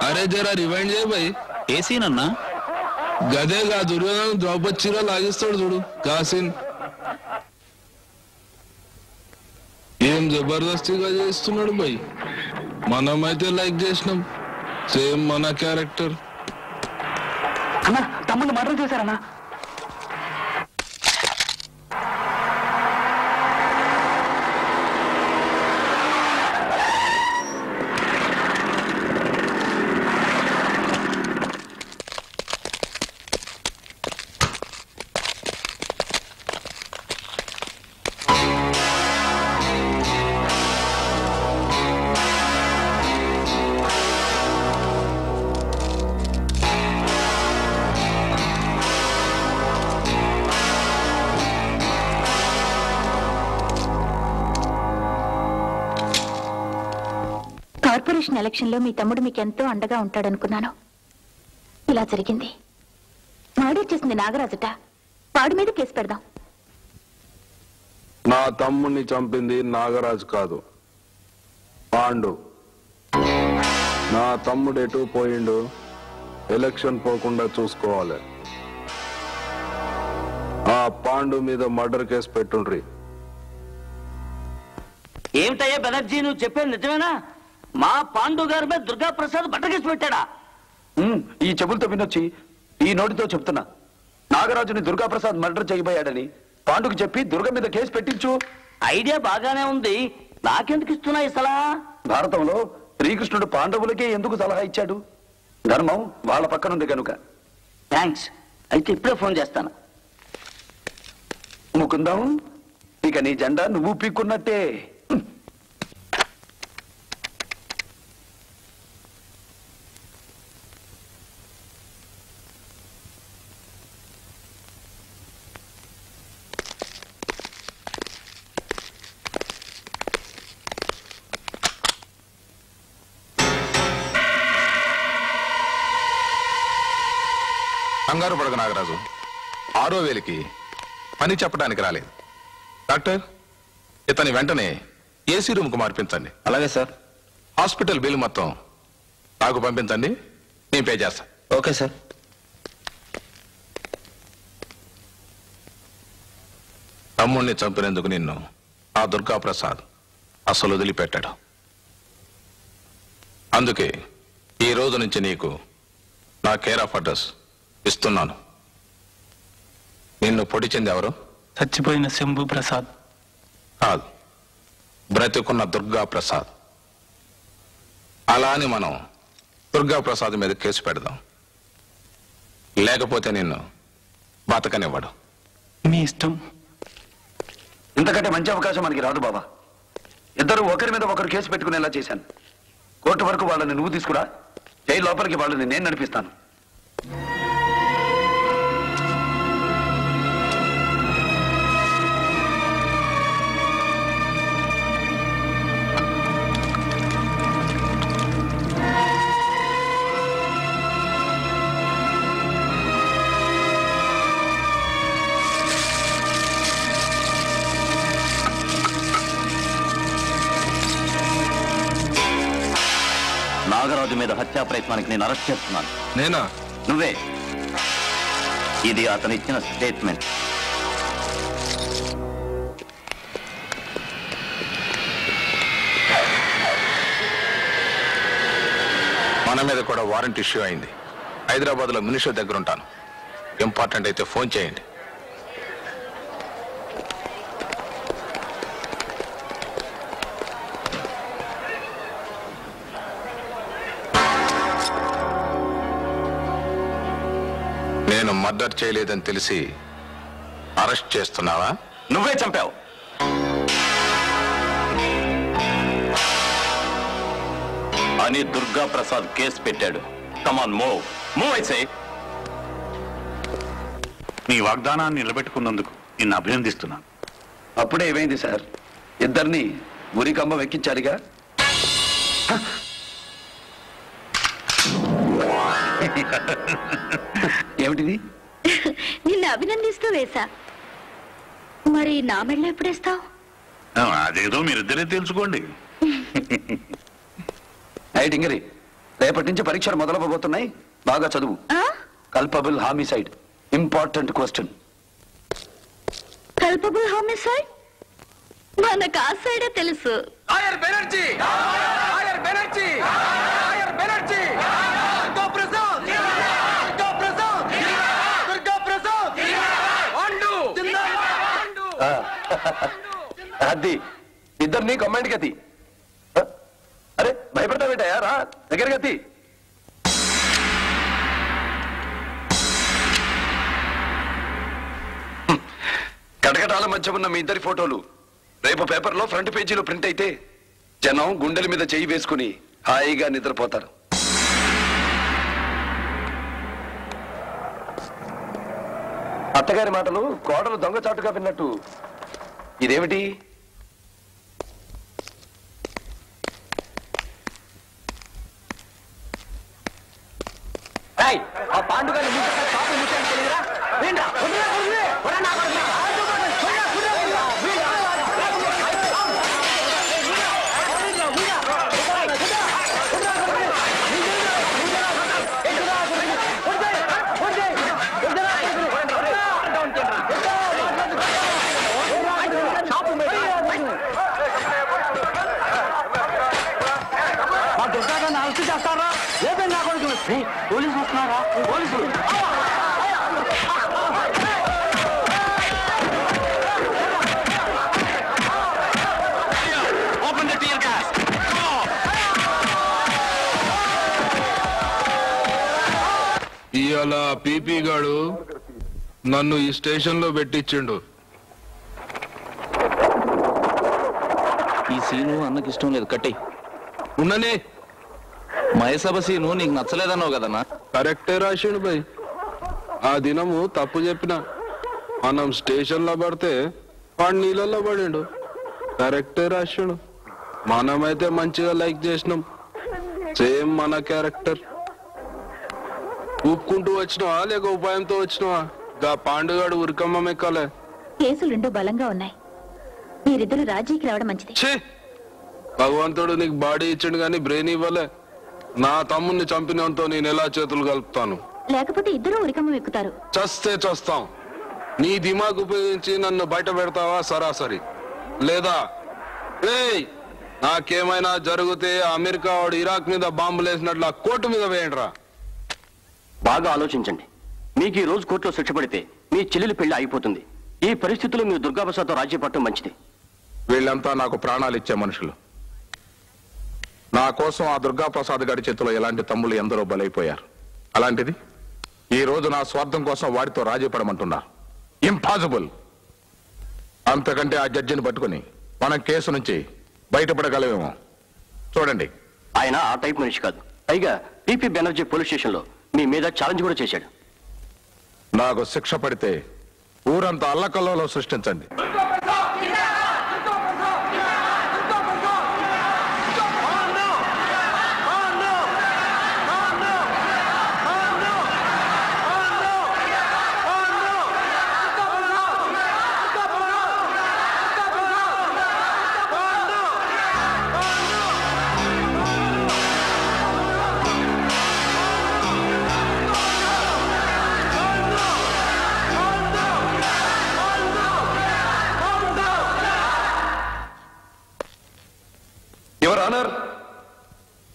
अरे जरा रिवाइंड చేయ भाई. ఏ సీన్ అన్నా? గదేగా దుర్యోధన ద్రౌపది చీర లాగిస్తాడు చూడు, కాసిన్. ఏం జబర్దస్తిగా చేస్తున్నాడు భయ్. మనమైతే లైక్ చేసినాం, సేమ్ మన క్యారెక్టర్. అన్నా తమ్ముళ్ళు మర్డర్ చేశారన్నా. కార్పొరేషన్ ఎలక్షన్ లో మీ తమ్ముడు మీకెంతో అండగా ఉంటాడనుకున్నాను. ఇలా జరిగింది. మర్డర్ చేసింది నాగరాజుట. వాడి మీద కేసు పెడదాం. నా తమ్ముడిని చంపింది నాగరాజు కాదు, పాండు. నా తమ్ముడు ఎటు పోయిండు, ఎలక్షన్ పోకుండా చూసుకోవాలి. ఆ పాండు మీద మర్డర్ కేసు పెట్టుండ్రి. ఏమిటయ్యా బెనర్జీ, నువ్వు చెప్పేది నిజమేనా? మా పాండు గారి మీద దుర్గా ప్రసాద్ మర్డర్ కేసు పెట్టాడా? ఈ చెవులతో వినొచ్చి ఈ నోటితో చెప్తున్నా. నాగరాజుని దుర్గాప్రసాద్ మర్డర్ చేయబోయాడని పాండుకు చెప్పి దుర్గ మీద కేసు పెట్టించు. ఐడియా బాగానే ఉంది, నాకెందుకు ఇస్తున్నా ఈ సలహా? భారతంలో శ్రీకృష్ణుడు పాండవులకే ఎందుకు సలహా ఇచ్చాడు? ధర్మం వాళ్ళ పక్కనుంది కనుక. థ్యాంక్స్. అయితే ఇప్పుడే ఫోన్ చేస్తాను. ముకుందాం, ఇక నీ జెండా నువ్వు పీక్కున్నట్టే. కంగారు పడక నాగరాజు, 6వ వేలికి పని చెప్పడానికి రాలేదు. డాక్టర్, ఇతని వెంటనే ఏసీ రూమ్ కు మార్పించండి. అలాగే సార్. హాస్పిటల్ బిల్ మొత్తం నాకు పంపించండి, నేను పే చేస్తాను. Okay sir. తమ్ముణ్ణి చంపినందుకు నిన్ను ఆ దుర్గా ప్రసాద్ అసలు వదిలిపెట్టాడు. అందుకే ఈ రోజు నుంచి నీకు నా కేర్ ఆఫ్ అడ్రస్ ఇస్తున్నాను. నిన్ను పొడిచింది ఎవరు? చచ్చిపోయిన శంభు ప్రసాద్ కాదు, బ్రతికున్న దుర్గా ప్రసాద్. అలా అని మనం దుర్గా ప్రసాద్ మీద కేసు పెడదాం, లేకపోతే నిన్ను బతకనివ్వడు. మీ ఇష్టం. ఇంతకంటే మంచి అవకాశం మనకి రాదు బాబా. ఇద్దరు ఒకరి మీద ఒకరు కేసు పెట్టుకునేలా చేశాను. కోర్టు వరకు వాళ్ళని నువ్వు తీసుకురా, జైలు లోపలికి వాళ్ళని నేను నడిపిస్తాను. నాగరాజు మీద హత్యా ప్రయత్నానికి నేను అరెస్ట్ చేస్తున్నాను. నేనా? నువ్వే. ఇది అతను ఇచ్చిన స్టేట్మెంట్. మన మీద కూడా వారెంట్ ఇష్యూ అయింది. హైదరాబాద్ లో మినిస్టర్ దగ్గర ఉంటాను. ఇంపార్టెంట్ అయితే ఫోన్ చేయండి. నేను మర్డర్ చేయలేదని తెలిసి అరెస్ట్ చేస్తున్నావా? నువ్వే చంపావు. అని దుర్గా ప్రసాద్ కేసు పెట్టాడు. కమాన్ మూవ్ మూవ్ అయితే. నీ వాగ్దానాన్ని నిలబెట్టుకున్నందుకు నిన్ను అభినందిస్తున్నాను. అప్పుడే ఏమైంది సార్? ఇద్దరిని ఉరికంబం ఎక్కించారుగా. ఏమిటిది? నిన్ను అభినందిస్తూ వేశా. మరి నా మెళ్ళ ఎప్పుడేస్తావు? అదేదో మీరిద్దరే తెలుసుకోండి. డింగరి, రేపటి నుంచి పరీక్షలు మొదలవబోతున్నాయి. బాగా చదువు. Culpable homicide, important question. Culpable homicide మనకు ఆ సైడే తెలుసు. అది ఇద్దరిని కమాండ్ గతి. అరే భయపడతావేటయా, రా దగ్గర గతి. కటకటాల మధ్య ఉన్న మీ ఇద్దరి ఫోటోలు రేపు పేపర్లో ఫ్రంట్ పేజీలో ప్రింట్ అయితే జనం గుండెల మీద చేయి వేసుకుని హాయిగా నిద్రపోతారు. అత్తగారి మాటలు కోడలు దొంగచాటుగా విన్నట్టు. ఇదేమిటి? ఆ పాండుగాని మా దుర్గాన్ని అరెస్ట్ చేస్తారా లేదండి నా కొడుకు పోలీసులు వస్తున్నారా పోలీసులు ఇవాళ పీపీ గాడు నన్ను ఈ స్టేషన్ లో పెట్టించిండు. ఈ సీను అన్నకి ఇష్టం లేదు, కట్టే ఉన్ననే మహేసభ సీను నీకు నచ్చలేదన్నావు కదన్నా. కరెక్టే రాసిండు భయ్. ఆ దినము తప్పు చెప్పిన మనం స్టేషన్ లో పడితే వాడు నీళ్ళల్లో పడిండు. కరెక్టే రాసిండు. మనమైతే మంచిగా లైక్ చేసినాం. సేమ్ మన క్యారెక్టర్. ఊపుకుంటూ వచ్చినావా లేక ఉపాయంతో వచ్చినావా? గా పాండుగాడు ఉరికమ్మ మెక్కాలే. కేసులు రెండు బలంగా ఉన్నాయి. మీరిద్దరు రాజీకి రావడం మంచిది. భగవంతుడు నీకు బాడీ ఇచ్చిండు గాని బ్రెయిన్ ఇవ్వలే. నా తమ్ముడిని చంపినంతో నేను ఎలా చేతులు కలుపుతాను? లేకపోతే ఇద్దరు ఉరికమ్మ ఎక్కుతారు. చస్తే చస్తాం. నీ దిమాగ్ ఉపయోగించి నన్ను బయట పెడతావా సరాసరి? లేదా ఏయ్ నాకేమైనా జరిగితే అమెరికా వాడు ఇరాక్ మీద బాంబులు వేసినట్లు ఆ కోర్టు మీద వేయండిరా. బాగా ఆలోచించండి. మీకు ఈ రోజు కోర్టులో శిక్ష పడితే మీ చెల్లెలు పెళ్లి అయిపోతుంది. ఈ పరిస్థితుల్లో మీరు దుర్గాప్రసాద్తో రాజీ పడటం మంచిది. వీళ్ళంతా నాకు ప్రాణాలు ఇచ్చే మనుషులు. నా కోసం ఆ దుర్గాప్రసాద్ గారి చేతిలో ఎలాంటి తమ్ముళ్ళు ఎందరో బలైపోయారు. అలాంటిది ఈ రోజు నా స్వార్థం కోసం వాడితో రాజీ పడమంటున్నా. ఇంపాసిబుల్. అంతకంటే ఆ జడ్జిని పట్టుకుని మనం కేసు నుంచి బయటపడగలమేమో చూడండి. ఆయన ఆ టైప్ మనిషి కాదు. పైగా టీపీ బెనర్జీ పోలీస్ స్టేషన్ లో మీ మీద ఛాలెంజ్ కూడా చేశాడు. నాకు శిక్ష పడితే ఊరంతా అల్లకల్లోలో సృష్టించండి.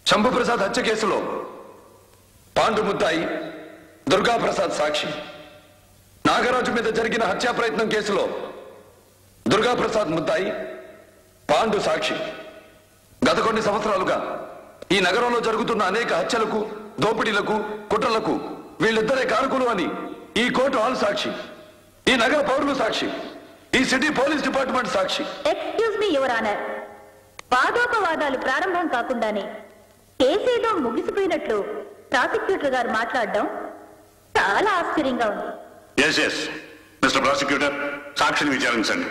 శంభుప్రసాద్ హత్య కేసులో పాండు ముద్దాయి, దుర్గాప్రసాద్ సాక్షి. నాగరాజు మీద జరిగిన హత్యా ప్రయత్నం కేసులో దుర్గాప్రసాద్ ముద్దాయి, పాండు సాక్షి. గత కొన్ని సంవత్సరాలుగా ఈ నగరంలో జరుగుతున్న అనేక హత్యలకు, దోపిడీలకు, కుట్రలకు వీళ్ళిద్దరే కారకులు అని ఈ కోర్టు హాల్ సాక్షి, ఈ నగర పౌరులు సాక్షి, ఈ city police department Sakshi. Excuse me your honour. వాదోపవాదాలు ప్రారంభం కాకుండానే కేసేదో ముగిసిపోయినట్లు ప్రాసిక్యూటర్ గారు మాట్లాడడం చాలా ఆశ్చర్యంగా ఉంది. ఎస్ ఎస్ మిస్టర్ ప్రాసిక్యూటర్, సాక్షిని విచారించండి.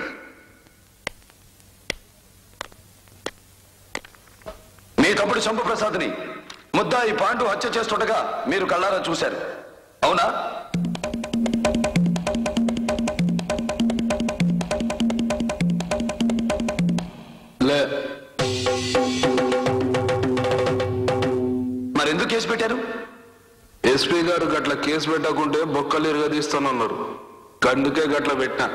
మీ తమ్ముడు శంభుప్రసాద్ని ముద్దాయి పాండు హత్య చేస్తుండగా మీరు కళ్ళారా చూశారు, అవునా? లే. మరెందుకు కేసు పెట్టారు? ఎస్పీ గారు గట్ల కేసు పెట్టకుంటే బొక్కలు ఇరగదీస్తానన్నారు. అందుకే గట్ల పెట్టినా.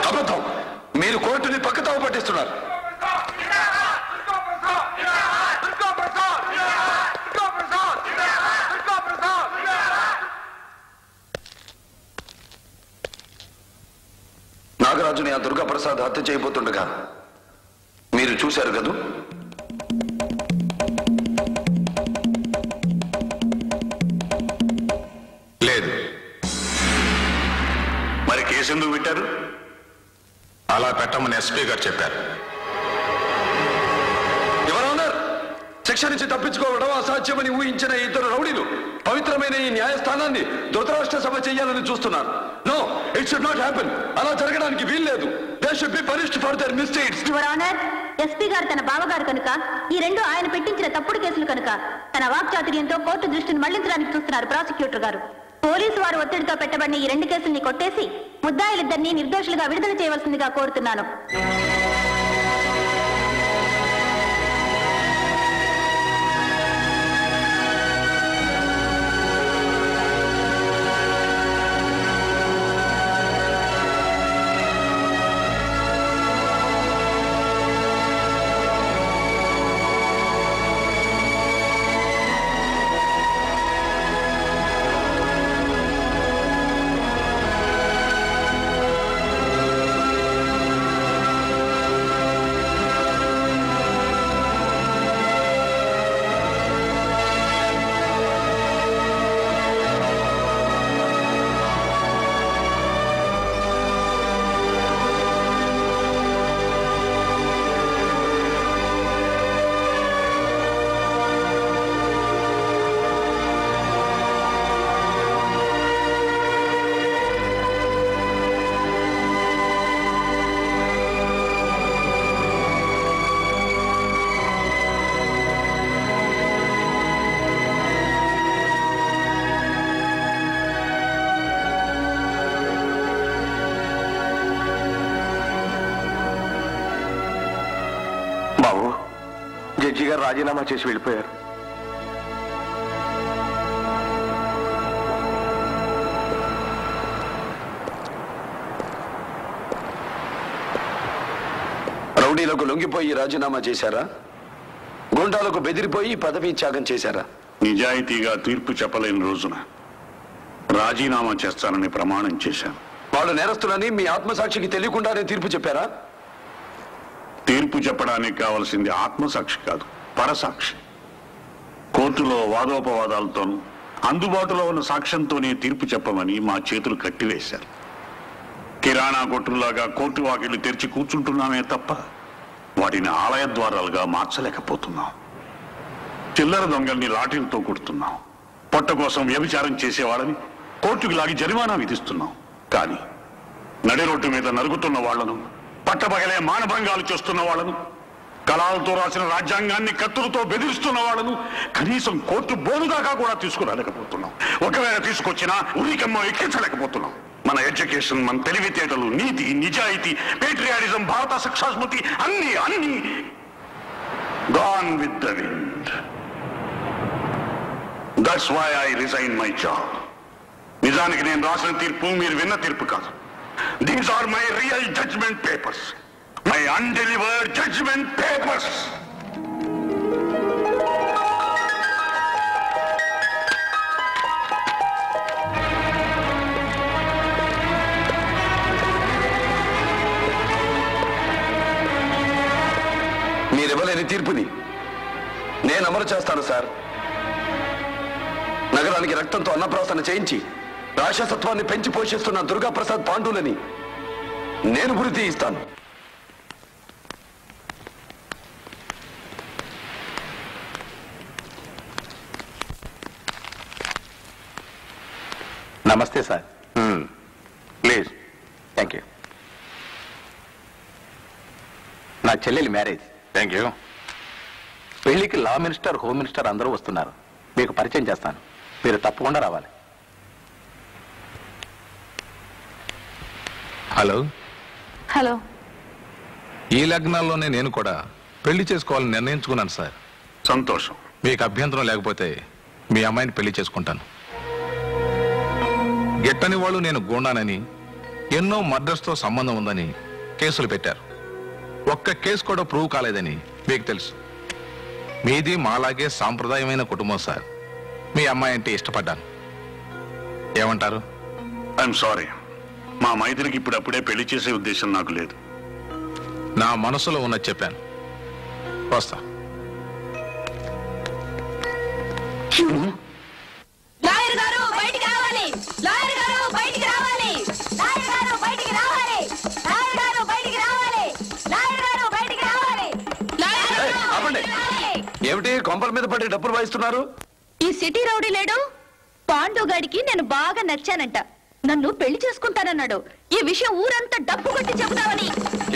అబద్ధం. మీరు కోర్టుని పక్కతావ పట్టిస్తున్నారు. నాగరాజుని ఆ దుర్గాప్రసాద్ హత్య చేయబోతుండగా మీరు చూశారు కదూ? లేదు. మరి కేసు ఎందుకు పెట్టారు? అలా పెట్టమని ఎస్పీ గారు చెప్పారు. ఎవరన్నారు? శిక్ష నుంచి తప్పించుకోవడం అసాధ్యమని ఊహించిన ఇద్దరు రౌడీలు పవిత్రమైన ఈ న్యాయస్థానాన్ని ధృతరాష్ట్ర సభ చేయాలని చూస్తున్నారు. No, it should not happen. అలా జరగడానికి వీల్లేదు. They should be punished for their mistakes. Your honour, SP గారు తన బావగారు కనుక, ఈ రెండు ఆయన పెట్టించిన తప్పుడు కేసులు కనుక తన వాక్చాతుర్యంతో కోర్టు దృష్టిని మళ్లించడానికి చూస్తున్నారు ప్రాసిక్యూటర్ గారు. పోలీసు వారు ఒత్తిడితో పెట్టబడిన ఈ రెండు కేసుల్ని కొట్టేసి ముద్దాయిలిద్దరినీ నిర్దోషులుగా విడుదల చేయవలసిందిగా కోరుతున్నాను. జడ్జి గారు రాజీనామా చేసి వెళ్ళిపోయారు. రౌడీలకు లొంగిపోయి రాజీనామా చేశారా? గుండాలకు బెదిరిపోయి పదవీ త్యాగం చేశారా? నిజాయితీగా తీర్పు చెప్పలేని రోజున రాజీనామా చేస్తానని ప్రమాణం చేశాను. వాళ్ళు నేరస్తులని మీ ఆత్మసాక్షికి తెలియకుండానే తీర్పు చెప్పారా? తీర్పు చెప్పడానికి కావలసింది ఆత్మసాక్షి కాదు, పరసాక్షి. కోర్టులో వాదోపవాదాలతోనూ అందుబాటులో ఉన్న సాక్ష్యంతోనే తీర్పు చెప్పమని మా చేతులు కట్టివేశారు. కిరాణా కొట్టులాగా కోర్టు వాకిళ్లు తెరిచి కూర్చుంటున్నామే తప్ప వాటిని ఆలయ ద్వారాలుగా మార్చలేకపోతున్నాం. చిల్లర దొంగల్ని లాఠీలతో కొడుతున్నాం. పొట్ట కోసం వ్యభిచారం చేసేవాళ్ళని కోర్టుకు లాగి జరిమానా విధిస్తున్నాం. కానీ నడి రోడ్డు మీద నరుగుతున్న వాళ్లను, పట్టపగలే మానభంగాలు చేస్తున్న వాళ్లను, కళాలతో రాసిన రాజ్యాంగాన్ని కత్తులతో బెదిరిస్తున్న వాళ్లను కనీసం కోర్టు బోను దాకా కూడా తీసుకురాలేకపోతున్నాం. ఒకవేళ తీసుకొచ్చినా ఉరికమ్మ ఎక్కించలేకపోతున్నాం. మన ఎడ్యుకేషన్, మన తెలివితేటలు, నీతి, నిజాయితీ, పేట్రియాటిజం, భారత శిక్షాస్మృతి అన్ని gone with the wind. That's why I resign my job. నిజానికి నేను రాసిన తీర్పు మీరు విన్న తీర్పు కాదు. These are my real judgement papers, my undelivered judgement papers. మీరివ్వలేని తీర్పుని నేను అమలు చేస్తాను సార్. నగరానికి రక్తంతో అన్నప్రాసన చేయించి రాక్షసత్వాన్ని పెంచి పోషిస్తున్న దుర్గాప్రసాద్ పాండులని నేను గురి తీయిస్తాను. నమస్తే సార్. ప్లీజ్. Thank you. నా చెల్లెలి మ్యారేజ్. Thank you. పెళ్లికి లా మినిస్టర్, హోమ్ మినిస్టర్ అందరూ వస్తున్నారు. మీకు పరిచయం చేస్తాను, మీరు తప్పకుండా రావాలి. హలో. హలో. ఈ లగ్నాల్లోనే నేను కూడా పెళ్లి చేసుకోవాలని నిర్ణయించుకున్నాను సార్. సంతోషం. మీకు అభ్యంతరం లేకపోతే మీ అమ్మాయిని పెళ్లి చేసుకుంటాను. గిట్టని వాళ్ళు నేను గూండానని, ఎన్నో మర్డర్స్తో సంబంధం ఉందని కేసులు పెట్టారు. ఒక్క కేసు కూడా ప్రూవ్ కాలేదని మీకు తెలుసు. మీది మాలాగే సాంప్రదాయమైన కుటుంబం సార్. మీ అమ్మాయి అంటే ఇష్టపడ్డాను. ఏమంటారు? ఐఎమ్ సారీ, మా మైత్రికి ఇప్పుడప్పుడే పెళ్లి చేసే ఉద్దేశం నాకు లేదు. నా మనసులో ఉన్నది చెప్పాను. వస్తా. లాయర్ గారు బయటికి రావాలి. లాయర్ గారు బయటికి రావాలి. లాయర్ గారు బయటికి రావాలి. లాయర్ గారు బయటికి రావాలి. లాయర్ గారు బయటికి రావాలి. ఆపండి. ఏమిటి కొంపల మీద పడి డబ్బులు వాయిస్తున్నారు? ఈ సిటీ రౌడీ లేడు పాండు గాడికి నేను బాగా నచ్చానంట. నన్ను పెళ్లి చేసుకుంటానన్నాడు. ఈ విషయం ఊరంతా డబ్బు కొట్టి చెబుతావని.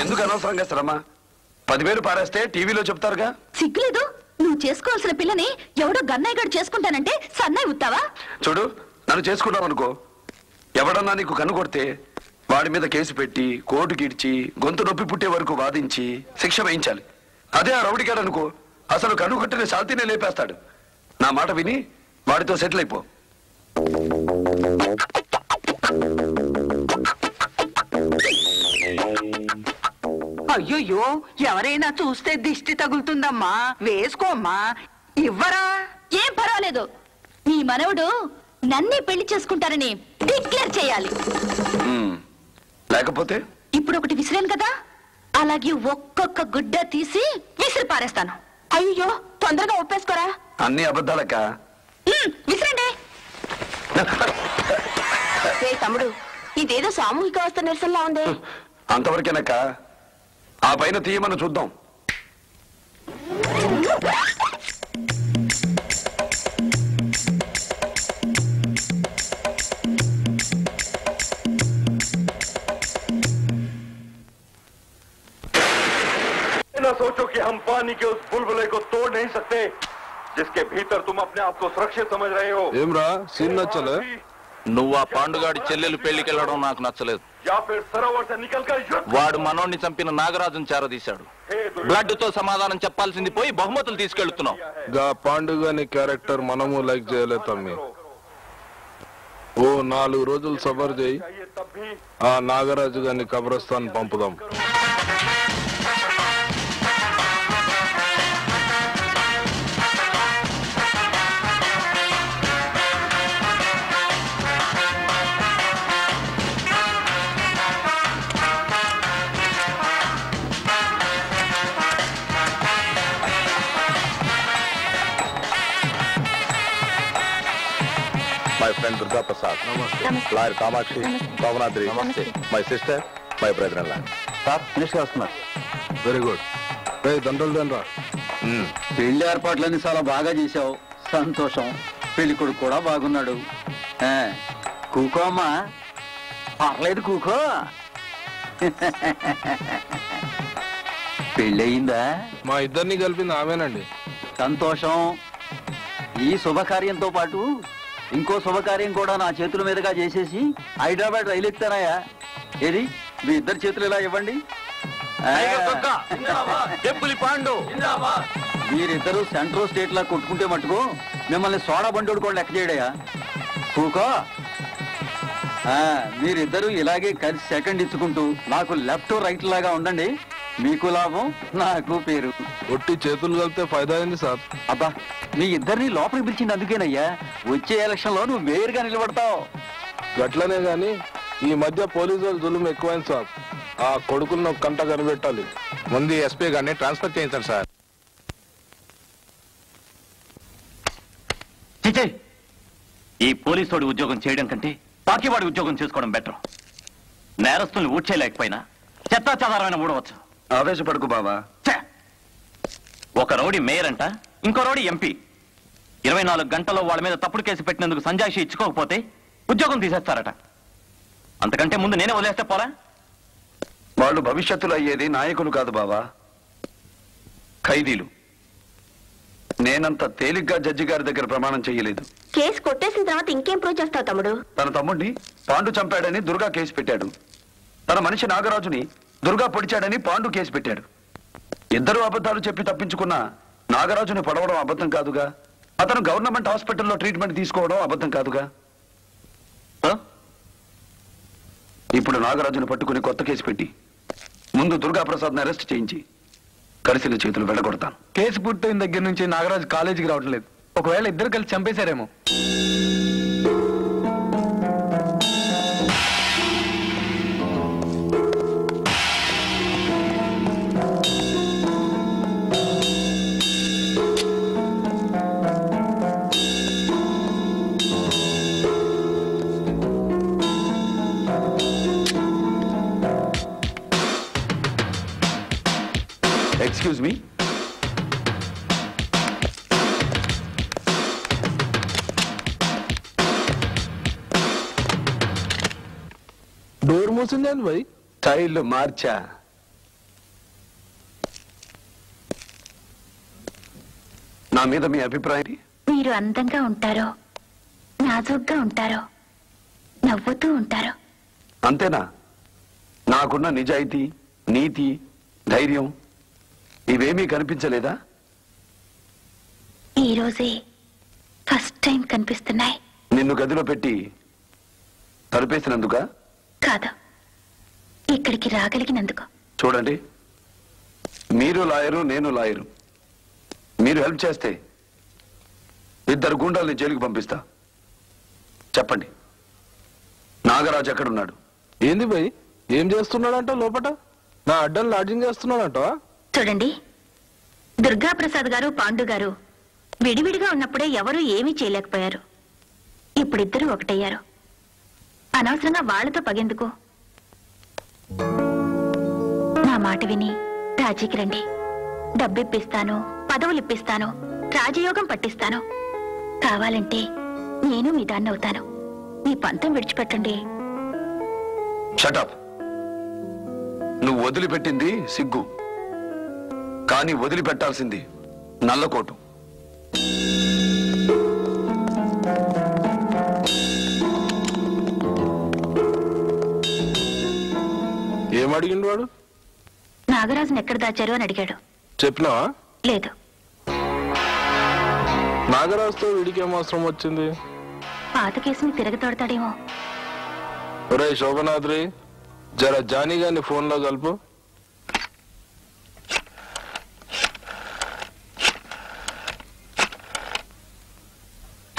ఎందుకు అనవసరంగా శ్రమ? 10,000 పారేస్తే టీవీలో చెప్తారుగా. సిగ్గులేదు? నువ్వు చేసుకోవాల్సిన పిల్లని ఎవడో గన్నయ్య గారు చేసుకుంటానంటే సన్నాయి ఉత్తావా? చూడు, నన్ను చేసుకున్నావనుకో, ఎవడన్నా నీకు కన్ను కొడితే వాడి మీద కేసు పెట్టి కోర్టుకి ఇడ్చి గొంతు నొప్పి పుట్టే వరకు వాదించి శిక్ష వేయించాలి. అదే ఆ రౌడీగాడు అనుకో, అసలు కన్ను కొట్టిన శాంతినే లేపేస్తాడు. నా మాట విని వాడితో సెటిల్ అయిపో. అయ్యో, ఎవరైనా చూస్తే దిష్టి తగులుతుందమ్మా. వేసుకోమ్మా. ఇవ్వరా? ఏం పర్వాలేదు. నీ మనవడు నన్నే పెళ్లి చేసుకుంటారని డిక్లేర్ చేయాలి. లేకపోతే ఇప్పుడు ఒకటి విసిరాను కదా, అలాగే ఒక్కొక్క గుడ్డ తీసి విసిరి పారేస్తాను. అయ్యో, తొందరగా ఒప్పేసుకోరా. అన్ని అబద్ధాలక్క. విసిరండి. తమ్ముడు, ఇదేదో సామూహిక అవస్థ నిరసనలా ఉంది. అంతవరకేనక్క. ఆ పైన తీయమని చూద్దాం. न सोचो कि हम पानी के उस बुलबुले को तोड़ नहीं सकते जिसके भीतर तुम अपने आप को सुरक्षित समझ रहे हो. ఏమ్రా సీన్ నచ్చలే? నువ్వు ఆ పాండుగాడి చెల్లెలు పెళ్లికి వెళ్ళడం నాకు నచ్చలేదు. या फिर सरोवर से निकलकर युद्ध వాడు మనోడిని చంపిన నాగరాజును చేరదీశాడు. బ్లడ్ తో సమాధానం చెప్పాల్సింది పోయి బహుమతులు తీసుకెళ్తున్నావు. గా పాండుగాని క్యారెక్టర్ మనము లైక్ చేయలేదు తమ్మి. ఓ 4 రోజులు సబర్ చేయి, ఆ నాగరాజు గారిని కబ్రస్థాన్ పంపుదాం. My friend Durga Prasad. Namaste. Lawyer Kamakshi, Pavanadri. Namaste. My sister, my brother-in-law. Sir minister వస్తున్నారు. Very good. దండలు దండ్రా. పెళ్లి ఏర్పాట్లన్నీ చాలా బాగా చేశావు, సంతోషం. పెళ్లి కొడుకు కూడా బాగున్నాడు. కూకో అమ్మా, పర్లేదు కూకో. పెళ్ళయిందా? మా ఇద్దరిని కలిపింది ఆమెనండి. సంతోషం. ఈ శుభకార్యంతో పాటు ఇంకో శుభకార్యం కూడా నా చేతుల మీదుగా చేసేసి హైదరాబాద్ రైలు ఎక్కుతానాయా? ఏది మీ ఇద్దరు చేతులు ఇలా ఇవ్వండి. మీరిద్దరు సెంట్రల్ స్టేట్ లా కొట్టుకుంటే మట్టుకు మిమ్మల్ని సోడా బండోడు కూడా లెక్క చేయడయా కూకో. మీరిద్దరు ఇలాగే కలిసి సెకండ్ ఇచ్చుకుంటూ నాకు లెఫ్ట్ రైట్ లాగా ఉండండి. మీకు లాభం, నాకు పేరు. ఒట్టి చేతులు కలిపితే ఫైదా అయింది సార్. అబ్బా, మీ ఇద్దరిని లోపలికి పిలిచింది అందుకేనయ్యా. వచ్చే ఎలక్షన్ లో నువ్వు మేయర్గా నిలబడతావు. గట్లనే గాని ఈ మధ్య పోలీసు వాళ్ళు జులుం ఎక్కువైంది సార్. ఆ కొడుకులను కంట కనిపెట్టాలి. ముందు ఎస్పీ గారిని ట్రాన్స్ఫర్ చేయించండి సార్. ఈ పోలీసుడి ఉద్యోగం చేయడం కంటే పాకివాడి ఉద్యోగం చేసుకోవడం బెటర్. నేరస్తుల్ని ఊడ్చేయలేకపోయినా చెత్తా చెదారమైన ఊడవచ్చు. ఆవేశపడకు బావా. ఒక రౌడీ మేయర్ అంట, ఇంకో రౌడీ ఎంపీ. 24 గంటల్లో వాళ్ళ మీద తప్పుడు కేసు పెట్టినందుకు సంజాయిషి ఇచ్చుకోకపోతే ఉద్యోగం తీసేస్తారట. అంతకంటే ముందు నేనే వదిలేస్తే పోరా? వాళ్ళు భవిష్యత్తులో అయ్యేది నాయకులు కాదు బావా, ఖైదీలు. నేనంత తేలిగ్గా జడ్జి గారి దగ్గర ప్రమాణం చేయలేదు. కేసు కొట్టేసిన తర్వాత ఇంకేం ప్రూవ్ చేస్తావు తమ్ముడు? తన తమ్ముడిని పాండు చంపాడని దుర్గా కేసు పెట్టాడు. తన మనిషి నాగరాజుని దుర్గా పొడిచాడని పాండు కేసు పెట్టాడు. ఇద్దరు అబద్ధాలు చెప్పి తప్పించుకున్న నాగరాజుని పొడవడం అబద్ధం కాదుగా. అతను గవర్నమెంట్ హాస్పిటల్లో ట్రీట్మెంట్ తీసుకోవడం అబద్ధం కాదుగా. ఇప్పుడు నాగరాజుని పట్టుకుని కొత్త కేసు పెట్టి ముందు దుర్గా ప్రసాద్ని అరెస్ట్ చేయించి కలిసిన చేతులు వెళ్ళగొడతాను. కేసు పూర్తయిన దగ్గర నుంచి నాగరాజు కాలేజీకి రావట్లేదు. ఒకవేళ ఇద్దరు కలిసి చంపేశారేమో. Excuse me. డోర్ మూసిందేంది భయ్? స్టైల్ మార్చా. నా మీద మీ అభిప్రాయం? మీరు అందంగా ఉంటారో, నాజూగ్గా ఉంటారో, నవ్వుతూ ఉంటారో. అంతేనా? నాకున్న నిజాయితీ, నీతి, ధైర్యం ఇవేమీ కనిపించలేదా? ఈ రోజే ఫస్ట్ టైం కనిపిస్తున్నాయి. నిన్ను గదిలో పెట్టి తలుపేసినందుక కాదు, ఇక్కడికి రాగలిగినందుకు. చూడండి, మీరు లాయరు, నేను లాయరు. మీరు హెల్ప్ చేస్తే 2 గుండాల్ని జైలుకి పంపిస్తా. చెప్పండి, నాగరాజు ఎక్కడున్నాడు? ఏంది భయ్, ఏం చేస్తున్నాడంట లోపట? నా అడ్డం లాడ్జింగ్ చేస్తున్నాడంట. చూడండి, దుర్గా ప్రసాద్ గారు, పాండు గారు విడివిడిగా ఉన్నప్పుడే ఎవరూ ఏమీ చేయలేకపోయారు. ఇప్పుడిద్దరూ ఒకటయ్యారు. అనవసరంగా వాళ్లతో పగెందుకు? నా మాట విని రాజీకి రండి. డబ్బిప్పిస్తాను, పదవులిప్పిస్తాను, రాజయోగం పట్టిస్తాను. కావాలంటే నేను మీ దాన్ని అవుతాను. మీ పంతం విడిచిపెట్టండి. షటప్. నువ్వు వదిలిపెట్టింది సిగ్గు, కానీ వదిలిపెట్టాల్సింది నల్లకోటు. ఏం అడిగిండు వాడు? నాగరాజుని ఎక్కడ దాచారు అని అడిగాడు. చెప్పినావా? లేదు. నాగరాజుతో వీడికి ఏం అవసరం వచ్చింది? పాత కేసుని తిరగతోడతాడేమో. ఒరే శోభనాద్రి, జర జానీ గారిని ఫోన్ లో కలుపు.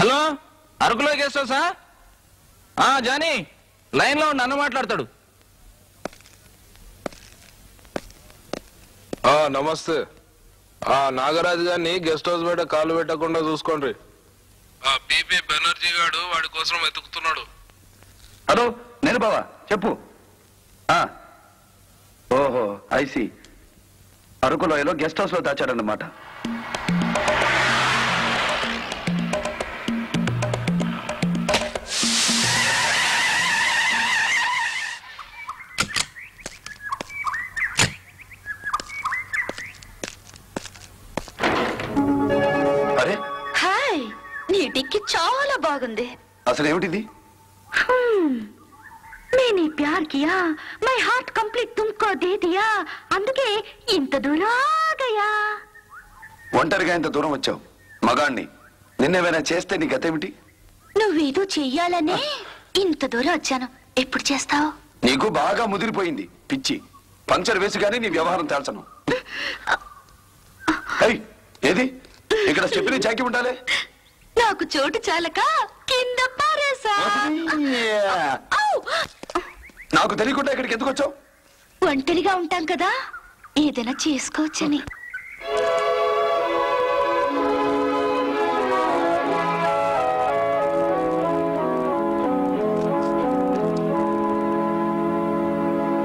హలో, అరకులో గెస్ట్ హౌసా? జానీ లైన్ లో నన్ను మాట్లాడతాడు. నమస్తే. నాగరాజు గారిని గెస్ట్ హౌస్ బయట కాలు పెట్టకుండా చూసుకోండి. పీపీ బెనర్జీ గాడు వాడి కోసం వెతుకుతున్నాడు. హలో, నేను బావా, చెప్పు. ఓహో, ఐసి. అరకులోయలో గెస్ట్ హౌస్ లో దాచాడన్నమాట. హాయ్, నీ టిక్కి చాలా బాగుంది. అసలు ఏమిటిది? मैंने प्यार किया, मैं हार्ट कंप्लीट तुमको दे दिया, అందుకే ఇంత దూరం ఆగయా. ఒంటరిగా ఇంత దూరం వచ్చావు. మగాణ్ణి నిన్నేమైనా చేస్తే నీ గతేమిటి? నువ్వేదో చెయ్యాలనే ఇంత దూరం వచ్చాను. ఎప్పుడు చేస్తావు? నీకు బాగా ముదిరిపోయింది పిచ్చి. పంక్చర్ వేసి కానీ నీ వ్యవహారం తేల్చను. ఏది ఇక్కడ చెప్పిన చాకి ఉండాలి. నాకు చోటు చాలక కింద పారేసా. నాకు తెలియకుండా ఇక్కడికి ఎందుకు వచ్చావు? ఒంటరిగా ఉంటాం కదా, ఏదైనా చేసుకోవచ్చని.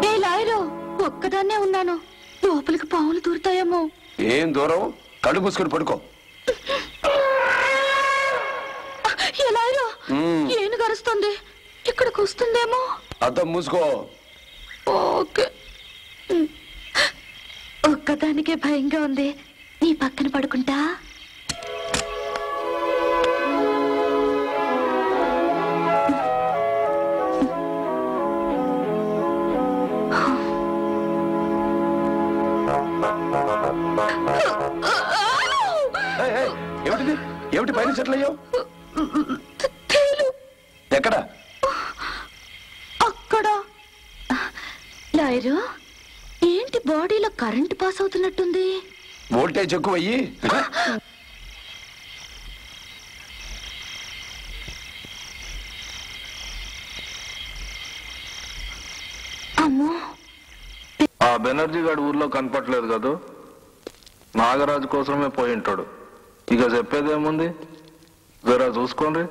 ఏ లాయరు, ఒక్కదాన్నే ఉన్నాను. లోపలికి పాములు దూరుతాయేమో. ఏం దూరం? కళ్ళు మూసుకొని పడుకో. లాయరు, ఏను గరుస్తుంది. ఇక్కడికి వస్తుందేమో. అద్దం మూసుకో. ఓకే. ఒక్కదానికే భయంగా ఉంది. నీ పక్కన పడుకుంటా. ఏమిటిది? ఏమిటి పైన సెటిల్ అయ్యావు? ఎక్కడ? అక్కడ. లాయరు, ఏంటి బాడీలో కరెంట్ పాస్ అవుతున్నట్టుంది? వోల్టేజ్ ఎక్కువయ్యి. అమ్మో, ఆ బెనర్జీ గారు ఊర్లో కనపట్లేదు కదా. నాగరాజు కోసమే పోయి ఉంటాడు. ఇక చెప్పేదేముంది, జరా చూసుకోండి.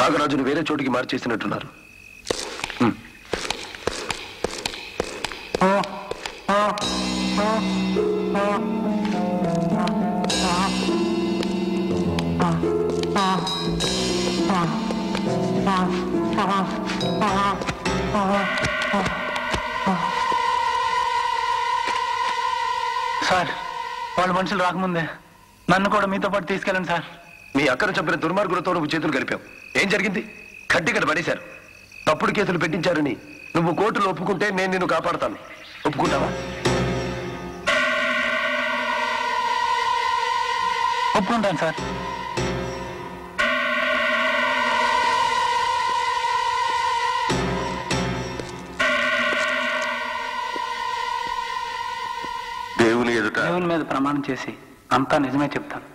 నాగరాజును వేరే చోటికి మార్చేసినట్టున్నారు. సార్, వాళ్ళ మనుషులు రాకముందే నన్ను కూడా మీతో పాటు తీసుకెళ్ళండి సార్. మీ అక్కను చంపిన దుర్మార్గులతో నువ్వు చేతులు కలిపావు. ఏం జరిగింది? కట్టికట పడేశారు. తప్పుడు కేసులు పెట్టించారని నువ్వు కోర్టులో ఒప్పుకుంటే నేను నిన్ను కాపాడతాను. ఒప్పుకుంటావా? ఒప్పుకుంటాను సార్. దేవుని మీద ప్రమాణం చేసి అంతా నిజమే చెప్తాను.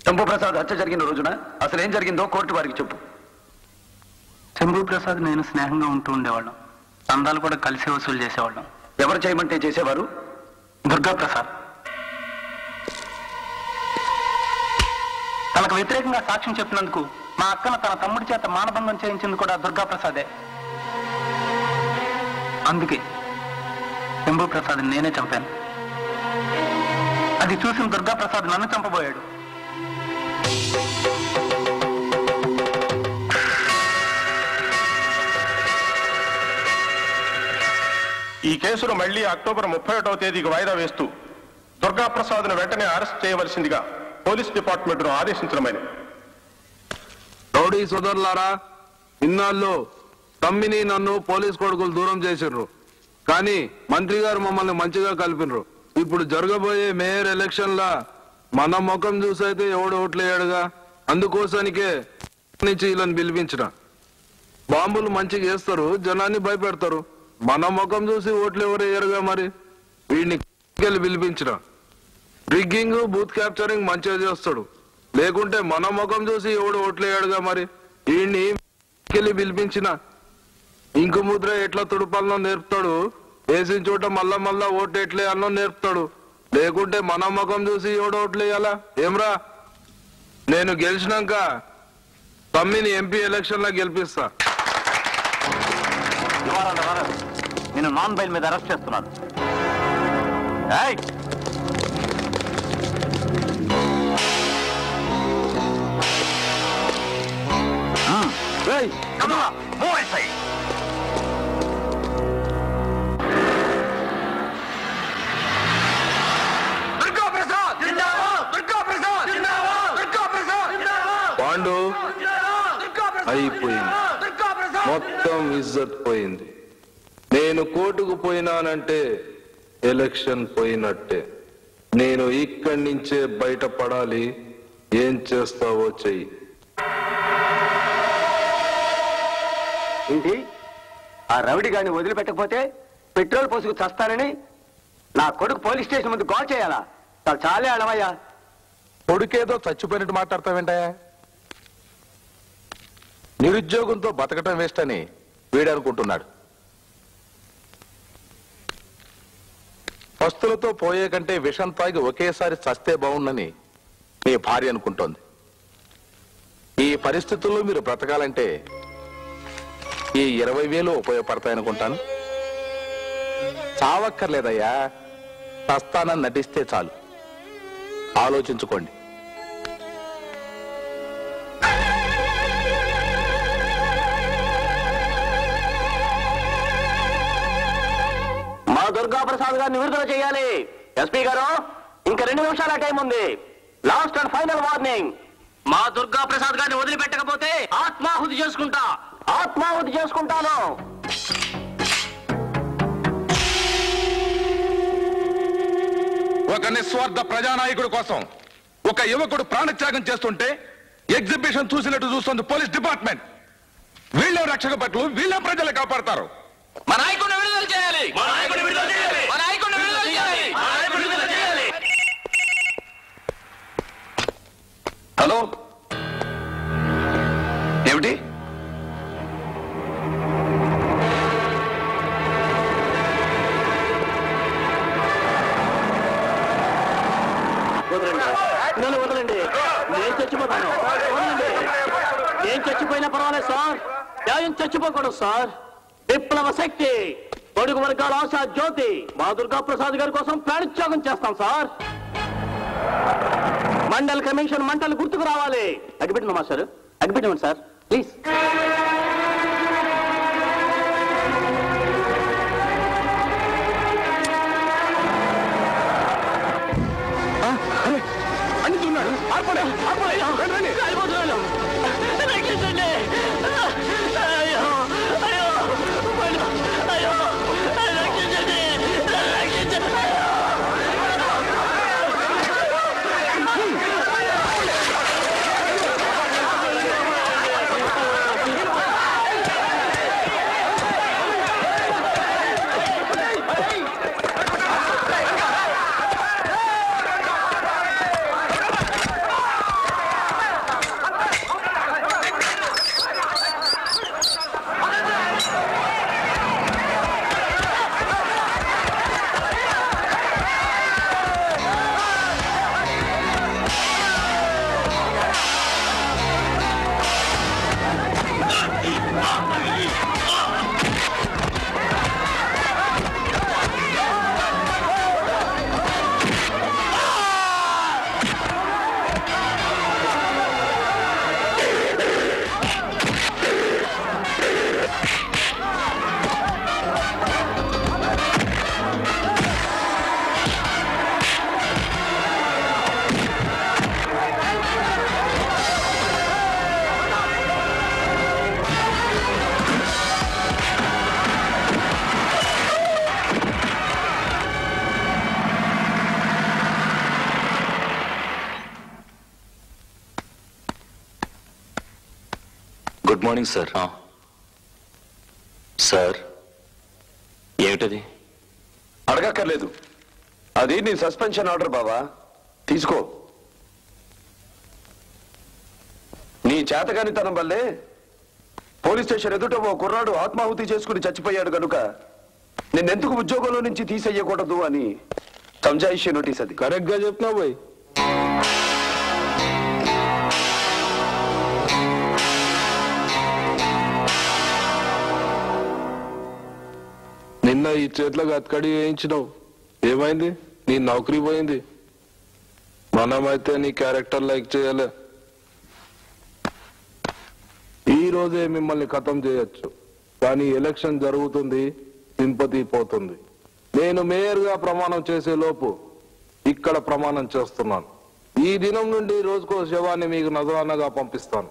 శంభు ప్రసాద్ హత్య జరిగిన రోజున అసలు ఏం జరిగిందో కోర్టు వారికి చెప్పు. శంభు ప్రసాద్ నేను స్నేహంగా ఉంటూ ఉండేవాళ్ళం. చందాలు కూడా కలిసి వసూలు చేసేవాళ్ళం. ఎవరు చేయమంటే చేసేవారు? దుర్గా ప్రసాద్. తనకు వ్యతిరేకంగా సాక్ష్యం చెప్పినందుకు మా అక్కను తన తమ్ముడి చేత మానభంగం చేయించింది కూడా దుర్గా ప్రసాదే. అందుకే శంభు ప్రసాద్ నేనే చంపాను. అది చూసిన దుర్గా ప్రసాద్ నన్ను చంపబోయాడు. ఈ కేసును మళ్లీ అక్టోబర్ 31వ తేదీకి వాయిదా వేస్తూ దుర్గా ప్రసాద్ను వెంటనే అరెస్ట్ చేయవలసిందిగా పోలీస్ డిపార్ట్మెంట్ను ఆదేశించడమైనది. రౌడీ సోదరులారా, ఇన్నాళ్ళు తమ్మిని నన్ను పోలీస్ కొడుకులు దూరం చేసిర్రు, కానీ మంత్రి గారు మమ్మల్ని మంచిగా కలిపినరు. ఇప్పుడు జరగబోయే మేయర్ ఎలక్షన్ లా మన ముఖం చూసైతే ఎవడు ఓట్లేయాడుగా. అందుకోసానికే నుంచి వీళ్ళని పిలిపించిన. బాంబులు మంచిగా వేస్తారు, జనాన్ని భయపెడతారు. మన ముఖం చూసి ఓట్లు ఎవరు వేయరుగా. మరి వీడిని పిలిపించిన. రిగ్గింగ్, బూత్ క్యాప్చరింగ్ మంచిగా చేస్తాడు. లేకుంటే మన ముఖం చూసి ఎవడు ఓట్లేయాడుగా. మరి వీడిని పిలిపించిన. ఇంకు ముద్ర ఎట్లా తుడుపాలనో నేర్పుతాడు. వేసిన చోట మళ్ళా మళ్ళా ఓట్లు ఎట్లేయాలనో నేర్పుతాడు. లేకుంటే మన ముఖం చూసి ఎవడు ఓట్లేయాలా. ఏమ్రా, నేను గెలిచినాక తమ్మిని ఎంపీ ఎలక్షన్ లో గెలిపిస్తా. నేను నాన్ బెయిల్ మీద అరెస్ట్ చేస్తున్నాను. పాండు అయిపోయింది, మొత్తం ఇజ్జత్ పోయింది. నేను కోర్టుకు పోయినానంటే ఎలక్షన్ పోయినట్టే. నేను ఇక్కడి నుంచే బయటపడాలి. ఏం చేస్తావో చెయ్యి. ఏంటి? ఆ రౌడీ గారిని వదిలిపెట్టకపోతే పెట్రోల్ పోసుకు చస్తానని నా కొడుకు పోలీస్ స్టేషన్ ముందు గోల్ చేయాలా? చాలే అడవయ్యా. కొడుకేదో చచ్చిపోయినట్టు మాట్లాడతావేంటయా? నిరుద్యోగంతో బతకటం వేస్ట్ అని వీడనుకుంటున్నాడు. పస్తులతో పోయే కంటే విషం తాగి ఒకేసారి చస్తే బాగుందని మీ భార్య అనుకుంటోంది. ఈ పరిస్థితుల్లో మీరు బ్రతకాలంటే ఈ 20,000 ఉపయోగపడతాయనుకుంటాను. చావక్కర్లేదయ్యా, చస్తానని నటిస్తే చాలు. ఆలోచించుకోండి. మా దుర్గా ప్రసాద్ గారిని విడుదల చేయాలి. ఎస్పీ గారు, ఇంకా 2 నిమిషాల టైం ఉంది. Last and final warning. మా దుర్గా ప్రసాద్ గారిని వదిలిపెట్టకపోతే ఆత్మాహుతి చేసుకుంటాను. ఒక నిస్వార్థ ప్రజానాయకుడి కోసం ఒక యువకుడు ప్రాణత్యాగం చేస్తుంటే ఎగ్జిబిషన్ చూసినట్టు చూస్తుంది పోలీస్ డిపార్ట్మెంట్. వీళ్ళే రక్షక భటులు, వీళ్ళే ప్రజలు కాపాడతారు. మా నాయకుడిని విడుదల చేయాలి. హలో, ఏమిటి? నన్ను వదలండి, నేను చచ్చిపోతాను. వదలండి, నేను చచ్చిపోయినా పర్వాలేదు సార్, న్యాయం చచ్చిపోకూడదు సార్. విప్లవ శక్తి, పొడుగు వర్గాల ఆశా జ్యోతి మా దుర్గా ప్రసాద్ గారి కోసం ప్రాణత్యాగం చేస్తాం సార్. మండల్ కమిషన్ మంటలు గుర్తుకు రావాలి. అగ్గిపెట్టండి మాస్టర్, అగ్గిపెట్టండి సార్ ప్లీజ్. అన్ని చూన్నాడు. Good morning sir. సార్ ఏమిటది? అడగక్కర్లేదు, అది నీ సస్పెన్షన్ ఆర్డర్ బావా, తీసుకో. నీ చేతగానితనం వల్లే పోలీస్ స్టేషన్ ఎదుట ఓ కుర్రాడు ఆత్మాహుతి చేసుకుని చచ్చిపోయాడు కనుక నిన్నెందుకు ఉద్యోగంలో నుంచి తీసేయకూడదు అని సంజాయిషి నోటీస్. అది కరెక్ట్ గా చెప్తున్నావు పోయి. నిన్న ఈ చేతులకు అతకడి వేయించినావు, ఏమైంది? నీ నౌకరీ పోయింది. మనమైతే నీ క్యారెక్టర్ లైక్ చేయలే. ఈ రోజే మిమ్మల్ని ఖతం చేయొచ్చు, కానీ ఎలక్షన్ జరుగుతుంది, సింపతి పోతుంది. నేను మేయర్ గా ప్రమాణం చేసే లోపు ఇక్కడ ప్రమాణం చేస్తున్నాను. ఈ దినం నుండి రోజుకో శవాన్ని మీకు నజరానగా పంపిస్తాను.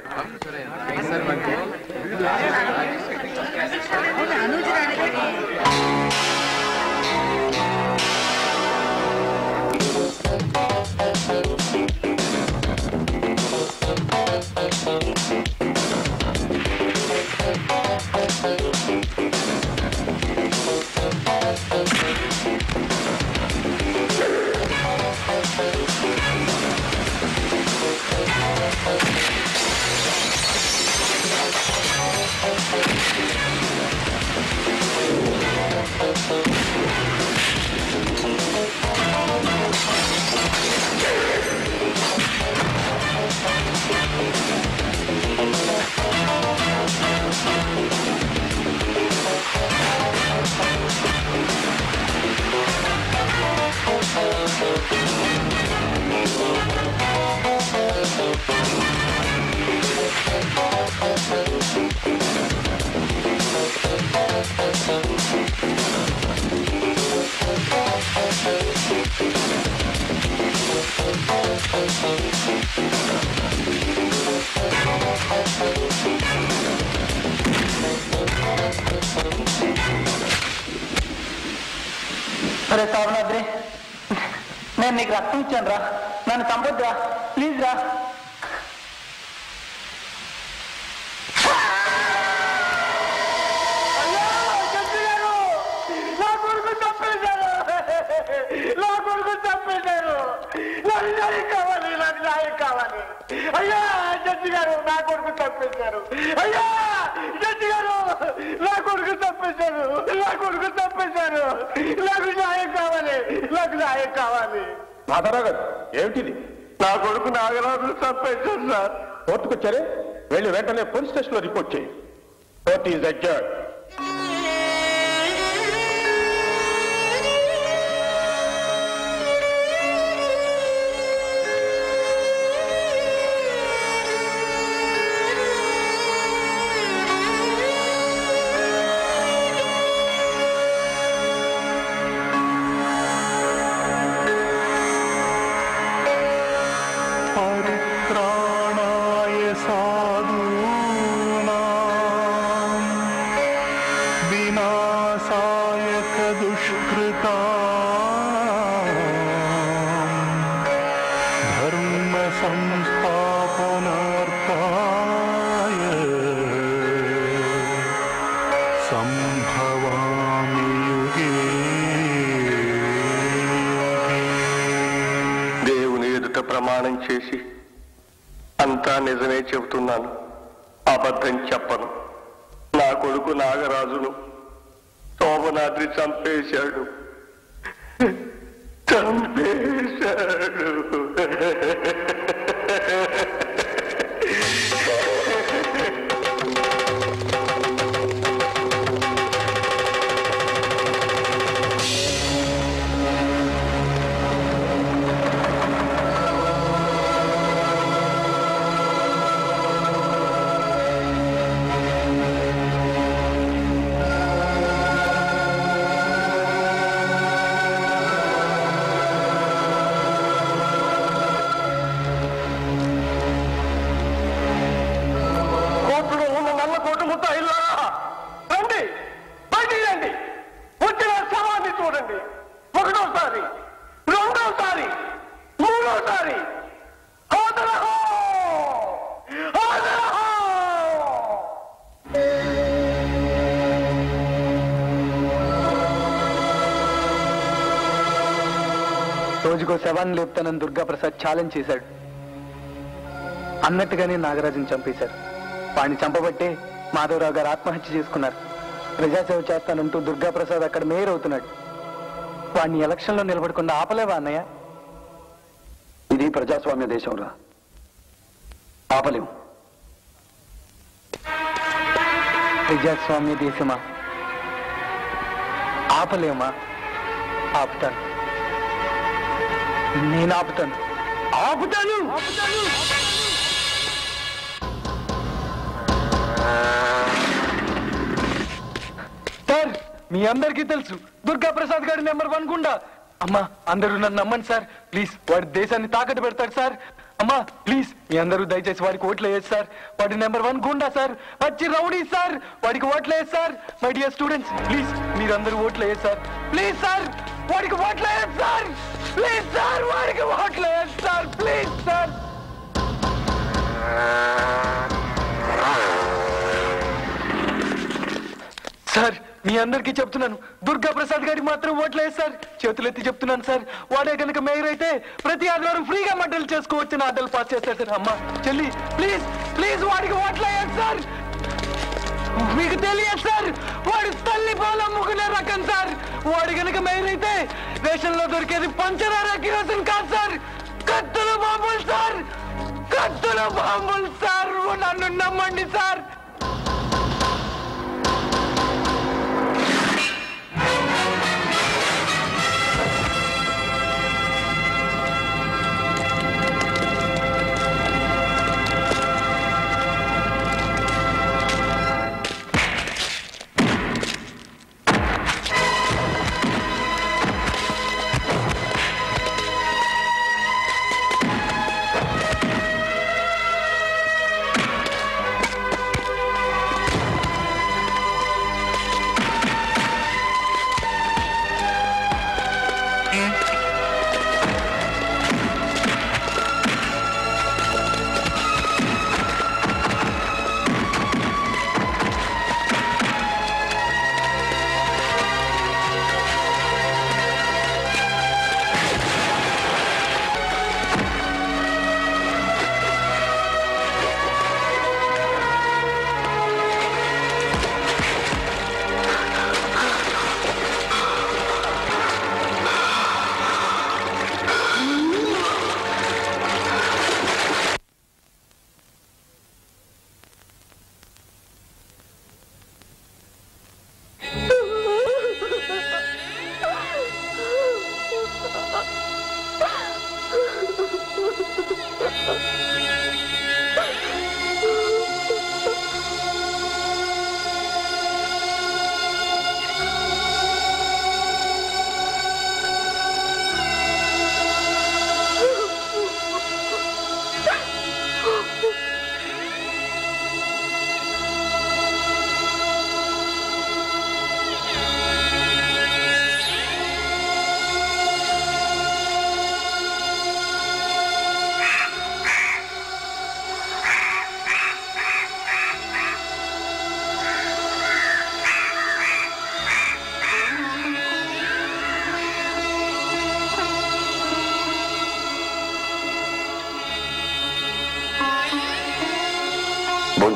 అరే సావనాద్రి, నేను నీకు రక్తం ఇచ్చాను రా, నన్ను చంపొద్దురా ప్లీజ్ రా. అయ్యా జడ్జి గారు, నా కొడుకు తప్పేశారు. అయ్యా జడ్జి గారు, నా కొడుకు తప్పేశారు. నా కొడుకు తప్పేశారు. నాకు న్యాయం కావాలి, నాకు న్యాయం కావాలి. మాధవరావు గారు, ఏమిటిది? నా కొడుకు నాగరాజు చంపేశారు సార్. కోర్టుకు వచ్చారే, వెళ్ళి వెంటనే పోలీస్ స్టేషన్ లో రిపోర్ట్ చేయి. Court is adjourned. దేవుని ఎదుట ప్రమాణం చేసి అంతా నిజమే చెబుతున్నాను, అబద్ధం చెప్పను. నా కొడుకు నాగరాజును శోభనాద్రి చంపేశాడు. రోజుకో శవాన్ని లేపుతానని దుర్గాప్రసాద్ ఛాలెంజ్ చేశాడు. అన్నట్టుగానే నాగరాజుని చంపేశారు. వాడిని చంపబట్టే మాధవరావు గారు ఆత్మహత్య చేసుకున్నారు. ప్రజాసేవ చేస్తానంటూ దుర్గాప్రసాద్ అక్కడ మేయర్ అవుతున్నాడు. వాడిని ఎలక్షన్లో నిలబడకుండా ఆపలేవా అన్నయ్య? ఇది ప్రజాస్వామ్య దేశంరా, ఆపలేము. ప్రజాస్వామ్య దేశమా? ఆపలేమా? ఆపుతాను, నేను ఆపుతాను. సార్, మీ అందరికీ తెలుసు దుర్గాప్రసాద్ గారి నెంబర్ 1 గుండా. అమ్మా, అందరూ నన్ను నమ్మండి సార్ ప్లీజ్. వాడి దేశాన్ని తాకట్టు పెడతాడు సార్. అమ్మా ప్లీజ్, మీ అందరూ దయచేసి వాడికి ఓట్లు వేయచ్చు సార్. వాడి నెంబర్ 1 గుండా సార్, వచ్చి రౌడీ సార్. వాడికి ఓట్లు వేయచ్చు sir. My dear students, please మీరందరూ ఓట్లు వేయచ్చు సార్. ప్లీజ్ సార్, వాడికి ఓట్లు వేయచ్చు సార్. ప్లీజ్ సార్, వాడికి ఓట్లు వేయచ్చు సార్. Please sir. సార్, మీ అందరికీ చెప్తున్నాను, దుర్గాప్రసాద్ గారికి మాత్రం ఓట్లు వేయచ్చు సార్. చేతులెత్తి చెప్తున్నాను సార్. వాడే కనుక మేయర్ అయితే ప్రతి ఆదివారం ఫ్రీగా మడ్డలు చేసుకోవచ్చని ఆర్డర్లు పాస్ చేస్తారు సార్. అమ్మా చెల్లి, ప్లీజ్ ప్లీజ్ వాడికి ఓట్లు వేయచ్చు సార్. మీకు తెలియదు సార్, వాడు తల్లి పాలు అమ్ముకునే రకం సార్. వాడు కనుక మేయర్ అయితే రేషన్లో దొరికేది పంచదార కిరోసిన్ కాదు సార్, కత్తుల బాంబులు సార్. కత్తుల బాంబులు సార్. నన్ను నమ్మండి సార్.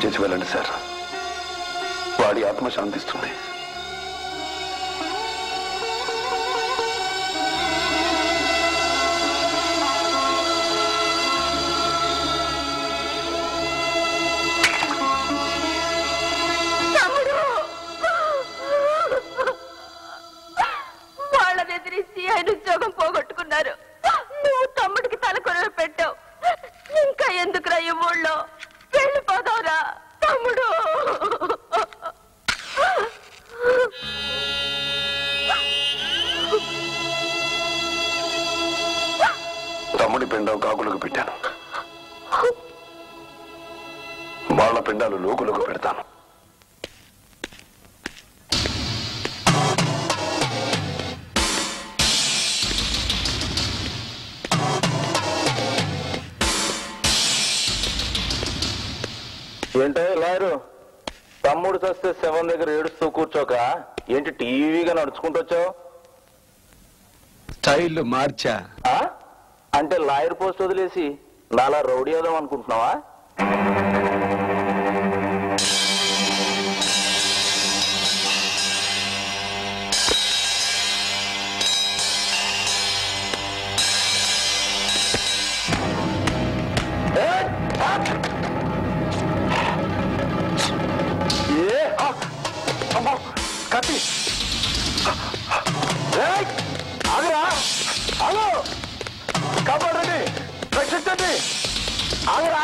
చేసి వెళ్ళండి సార్. వాడి ఆత్మ శాంతిస్తుంది. వాళ్ళని ఎదిరించి ఆయన ఉద్యోగం పోగొట్టుకున్నారు. నువ్వు తమ్ముడికి తలకొరవ పెట్టావు. ఇంకా ఎందుకురా ఈ ఊళ్ళో? వెళ్ళిపోదావురా తమ్ముడు. తమ్ముడి పిండం కాకులకు పెట్టాను, వాళ్ళ పిండాలు లోకులకు పెడతాను. ఏంటే లాయరు, తమ్ముడు చస్తే శవం దగ్గర ఏడుస్తూ కూర్చోక ఏంటి టీవీగా నడుచుకుంటూ వచ్చావు? స్టైల్ మార్చా. అంటే లాయర్ పోస్ట్ వదిలేసి నాలా రౌడీ అవుదాం అనుకుంటున్నావా? కత్తి ఆగరా, ఆగో, కాపాడండి, రక్షించండి, ఆగరా.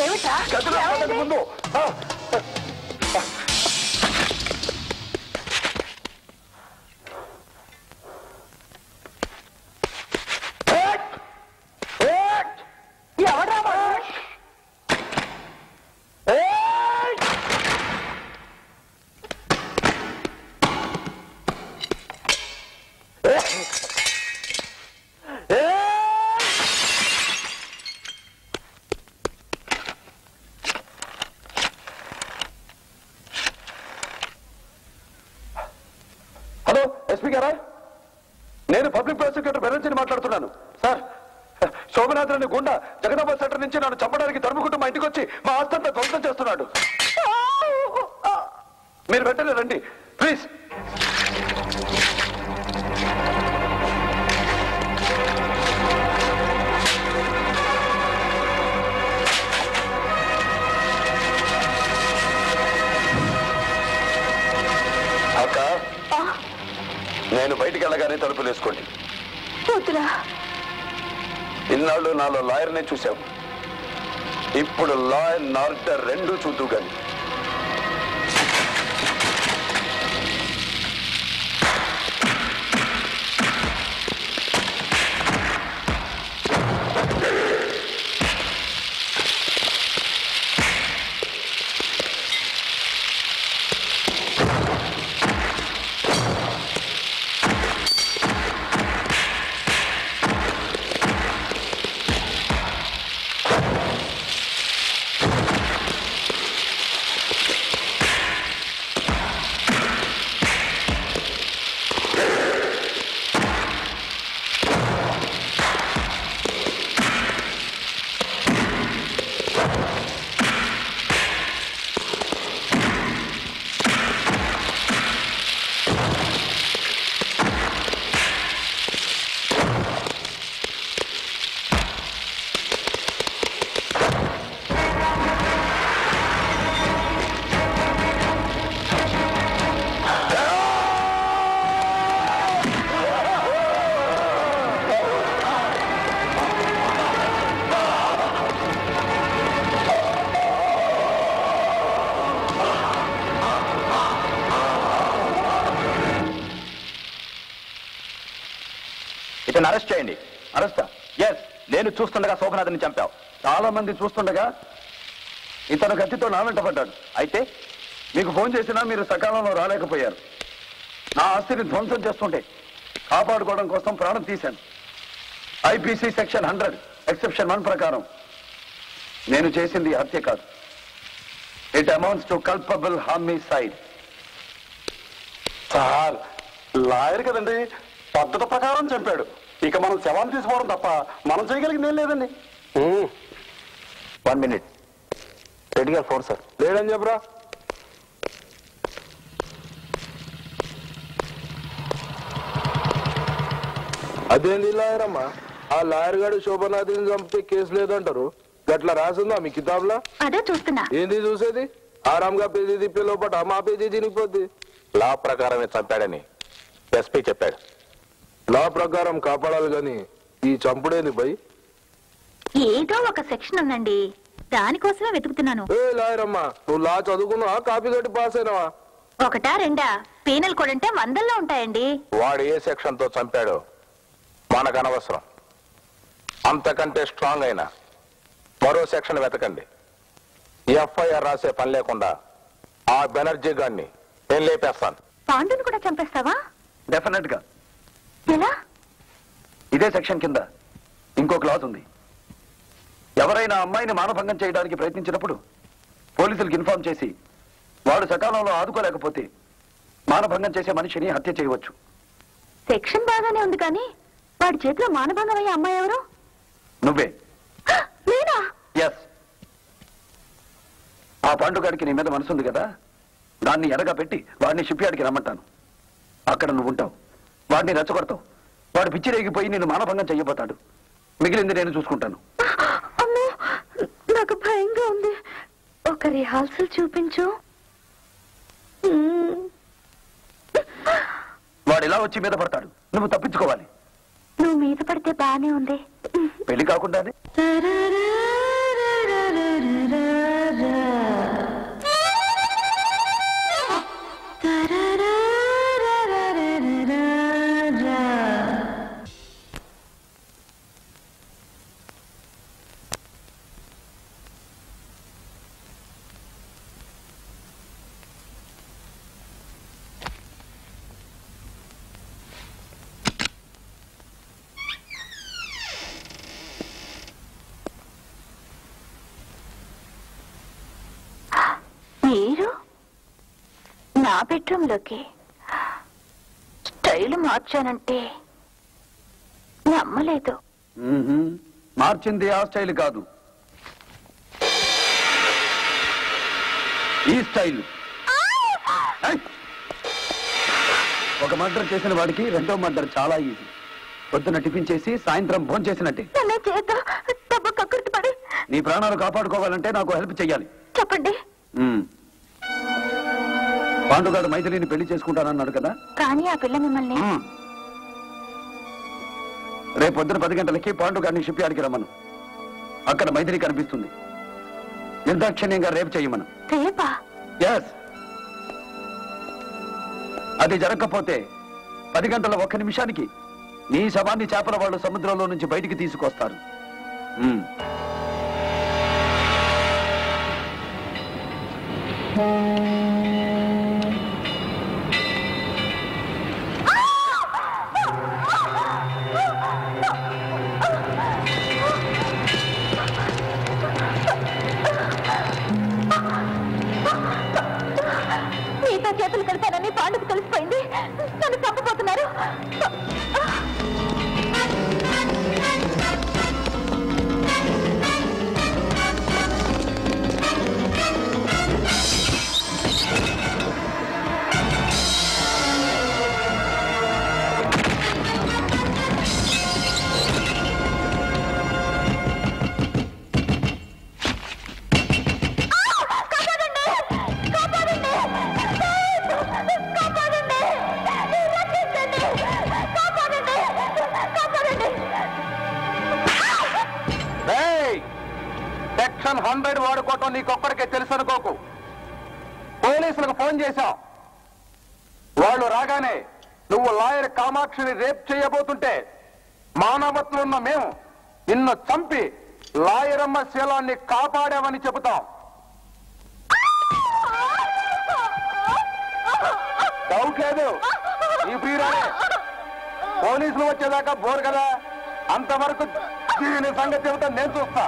ఏమిటా ముందు ఎస్పీ గారా, నేను పబ్లిక్ ప్రాసిక్యూటర్ బెనర్జీని మాట్లాడుతున్నాను. సార్, శోభనాథ్ అనే గుండా జగదాబాద్ సెంటర్ నుంచి నన్ను చంపడానికి తరుముకుంటూ మా ఇంటికి వచ్చి మా ఆస్తంతా ధ్వంసం చేస్తున్నాడు. మీరు వెంటనే రండి ప్లీజ్. అక్క, నేను బయటికి వెళ్ళగానే తలుపులు వేసుకోండి. ఇన్నాళ్ళు నాలో లాయర్నే చూశావు, ఇప్పుడు లా అండ్ ఆర్డర్ రెండూ చూద్దు గాని. ఇతను అరెస్ట్ చేయండి. అరెస్టా? ఎస్. నేను చూస్తుండగా శోభనాథ్ని చంపావు. చాలా మంది చూస్తుండగా ఇతను కత్తితో నా వెంట పడ్డాడు. అయితే మీకు ఫోన్ చేసినా మీరు సకాలంలో రాలేకపోయారు. నా ఆస్తిని ధ్వంసం చేస్తుంటే కాపాడుకోవడం కోసం ప్రాణం తీశాను. ఐపీసీ సెక్షన్ 100 ఎక్సెప్షన్ 1 ప్రకారం నేను చేసింది హత్య కాదు, It amounts to culpable homicide. Sir lawyer కదండి, పద్ధతి ప్రకారం చంపాడు. ఇక మనం శవాన్ని తీసుకోవడం తప్ప మనం చేయగలిగింది ఏం లేదండి. 1 minute. రెడీగా ఫోన్ సార్. లేదని చెప్పరా. అదేంది లాయర్ అమ్మా, ఆ లాయర్ గారు శోభనాథిని చంపితే కేసు లేదంటారు. గట్లా రాసిందా మీ కితాబ్లా? అదే చూస్తున్నా. ఏంది చూసేది? ఆరాంగా పేజీ తిప్పే లోపల మా పేజీ తినిగిపోద్ది. లా ప్రకారమే చంపాడని ఎస్పీ చెప్పాడు. లా ప్రకారం కాపాడాలి గాని ఈ చంపుడేంది భయ్? ఏదో ఒక సెక్షన్ ఉందండి, దానికోసమే వెతుకుతున్నాను. ఏ లాయర్ అమ్మా, నువ్వు లా చదువుకున్నావా, కాపీ కట్టి పాస్ అయినావా? ఒకటా రెండా? పీనల్ కోడ్ అంటే 100లో ఉంటాయండి. వాడు ఏ సెక్షన్ తో చంపాడో మనకు అనవసరం. అంతకంటే స్ట్రాంగ్ అయినా మరో సెక్షన్ వెతకండి. ఎఫ్ఐఆర్ రాసే పని లేకుండా ఆ బెనర్జీ గారిని నేను లేపేస్తాను. పాండుని కూడా చంపేస్తావా? డెఫినెట్ గా. ఎలా? ఇదే సెక్షన్ కింద ఇంకో క్లాజ్ ఉంది. ఎవరైనా అమ్మాయిని మానభంగం చేయడానికి ప్రయత్నించినప్పుడు పోలీసులకు ఇన్ఫార్మ్ చేసి వాడు సకాలంలో ఆదుకోలేకపోతే మానభంగం చేసే మనిషిని హత్య చేయవచ్చు. సెక్షన్ బాగానే ఉంది కానీ వాడి చేతిలో మానభంగం అయ్యే అమ్మాయి ఎవరు? నువ్వే. నేనా? ఎస్. ఆ పాండుగాడికి నీ మీద మనసుంది కదా, దాన్ని ఎరగా పెట్టి వాడిని షిప్ యార్డ్కి రమ్మంటాను. అక్కడ నువ్వు ఉంటావు, వాడిని రెచ్చగొడతావు. వాడు పిచ్చిరేగిపోయి నిన్ను మానభంగం చెయ్యబోతాడు. మిగిలింది నేను చూసుకుంటాను. అమ్మో, నాకు భయంగా ఉంది. ఒక రిహార్సల్ చూపించు. వాడు ఇలా వచ్చి మీద పడతాడు, నువ్వు తప్పించుకోవాలి. నువ్వు మీద పడితే బానే ఉంది. పెళ్లి కాకుండానే. మీరు నా బెడ్రూమ్ లోకి స్టైల్ మార్చానంటే నమ్మలేదు. మార్చింది ఆ స్టైల్ కాదు, ఈ స్టైల్. ఒక మర్డర్ చేసిన వాడికి రెండో మర్డర్ చాలా ఈజీ. పొద్దున టిఫిన్ చేసి సాయంత్రం భోజనం చేసినట్టే. నీ ప్రాణాలు కాపాడుకోవాలంటే నాకు హెల్ప్ చెయ్యాలి. చెప్పండి. పాండుగాడు మైథిలిని పెళ్లి చేసుకుంటానన్నాడు కదా, కానీ ఆ పిల్ల మిమ్మల్ని రేపు పొద్దున 10 గంటలకి పాండుగాడిని షిప్ యార్డ్కి రమ్మను. అక్కడ మైథిలి కనిపిస్తుంది. నిర్దాక్షిణ్యంగా రేపు చెయ్యమను. రేపా? ఎస్. అది జరగకపోతే 10 గంటల 1 నిమిషానికి నీ శవాన్ని చేపల వాళ్ళు సముద్రంలో నుంచి బయటికి తీసుకొస్తారు. మీతో చేతులు కలిపానని పాండుకు తెలిసిపోయింది. నన్ను చంపబోతున్నారు. సెక్షన్ 100 వాడుకోవటం నీకొక్కడికే తెలుసు అనుకోకు. పోలీసులకు ఫోన్ చేశావు. వాళ్ళు రాగానే నువ్వు లాయర్ కామాక్షిని రేప్ చేయబోతుంటే మానవత్వం ఉన్న మేము నిన్ను చంపి లాయరమ్మ శీలాన్ని కాపాడామని చెబుతాం. డౌట్ లేదు, ఈ ప్రియురాలే. పోలీసులు వచ్చేదాకా బోరు కదా, అంతవరకు దీని సంగతి చెబుతా నేను చూస్తా.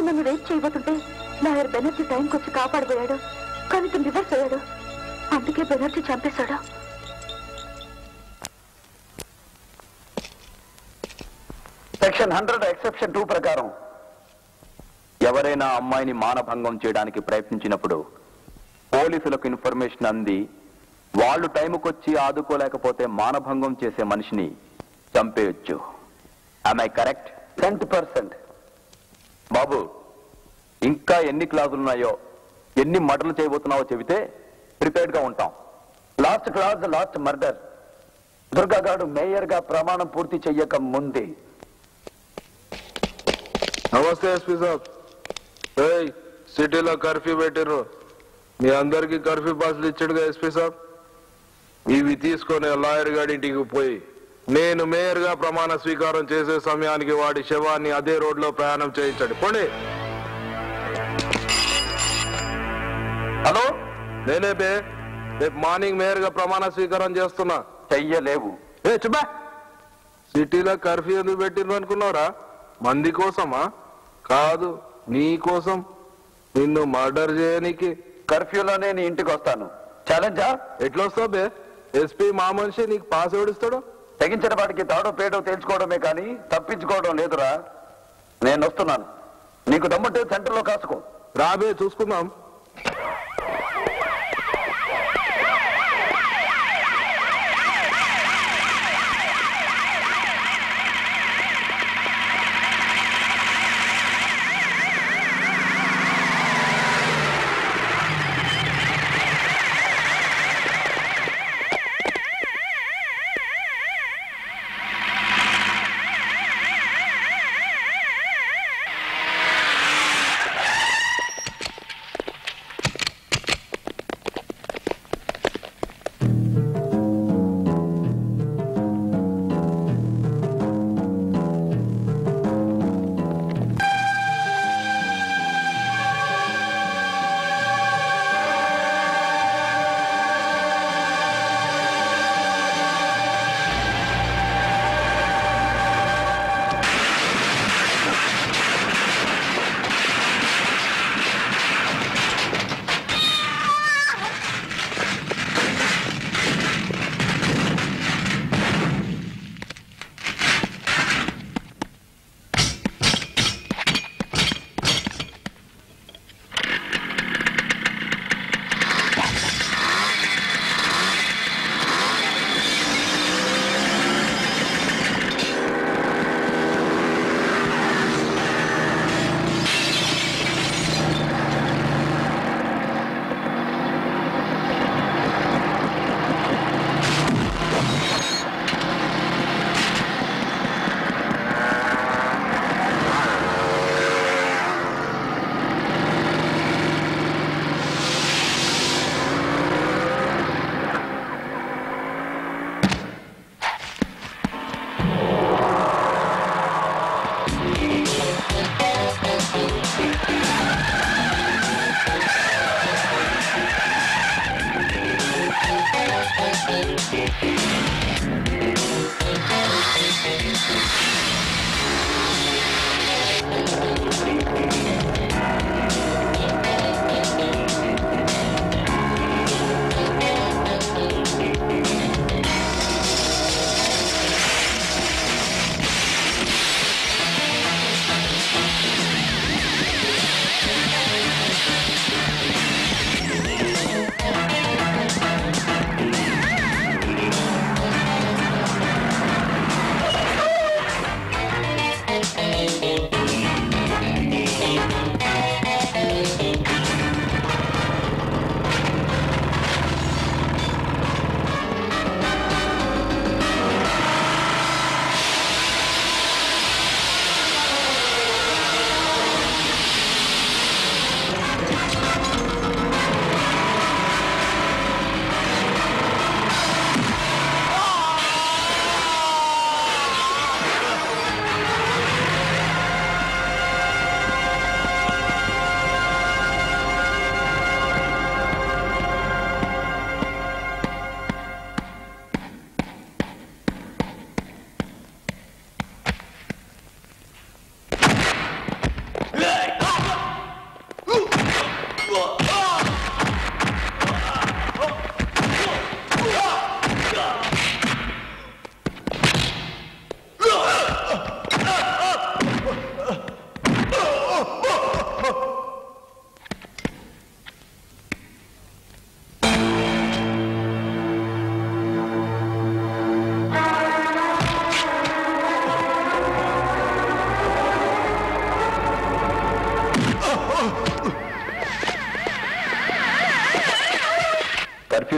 రాముడు నన్ను రేప్ చేయబోతుంటే లాయర్ బెనర్జీ టైంకి వచ్చి కాపాడబోయాడు. కానీ తను రివర్స్ అయ్యాడు. అందుకే బెనర్జీ చంపేశాడు. సెక్షన్ 100 ఎక్సెప్షన్ 2 ప్రకారం ఎవరైనా అమ్మాయిని మానభంగం చేయడానికి ప్రయత్నించినప్పుడు పోలీసులకు ఇన్ఫర్మేషన్ అంది వాళ్ళు టైంకొచ్చి ఆదుకోలేకపోతే మానభంగం చేసే మనిషిని చంపేయొచ్చు. I correct? 100%. బాబు, ఇంకా ఎన్ని క్లాజులున్నాయో, ఎన్ని మర్డర్లు చేయబోతున్నావో చెబితే ప్రిపేర్డ్ గా ఉంటాం. Last clause last murder. దుర్గాగాడు మేయర్ గా ప్రమాణం పూర్తి చెయ్యక ముందే. నమస్తే ఎస్పీ సాబ్. సిటీలో కర్ఫ్యూ పెట్టిర్రు. మీ అందరికి కర్ఫ్యూ పాసులు ఇచ్చాడుగా ఎస్పీ సాబ్. ఇవి తీసుకొని లాయర్ గారి ఇంటికి పోయి నేను మేయర్ గా ప్రమాణ స్వీకారం చేసే సమయానికి వాడి శవాన్ని అదే రోడ్లో ప్రయాణం చేయించండి. పోండి. హలో, నేనే బే. రేపు మార్నింగ్ మేయర్ గా ప్రమాణ స్వీకారం చేస్తున్నా. చెయ్యలేవు. చుబ్బా. సిటీలో కర్ఫ్యూ ఎందుకు పెట్టిర్రు అనుకున్నారా? మంది కోసమా? కాదు, నీ కోసం. నిన్ను మర్డర్ చేయడానికి. కర్ఫ్యూలోనే నీ ఇంటికి వస్తాను. ఛాలెంజా? ఎట్లా వస్తావు బే? ఎస్పీ మా మనిషి నీకు పాస్ ఎవడిస్తాడు? తెగించిన వాడికి తాడో పేడో తేల్చుకోవడమే కానీ తప్పించుకోవడం లేదురా. నేను వస్తున్నాను. నీకు దమ్ముంటే సెంటర్లో కాసుకో. రాబే, చూసుకుందాం.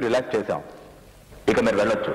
రిలాక్స్ చేశాం. ఇక మీరు వెళ్ళొచ్చు.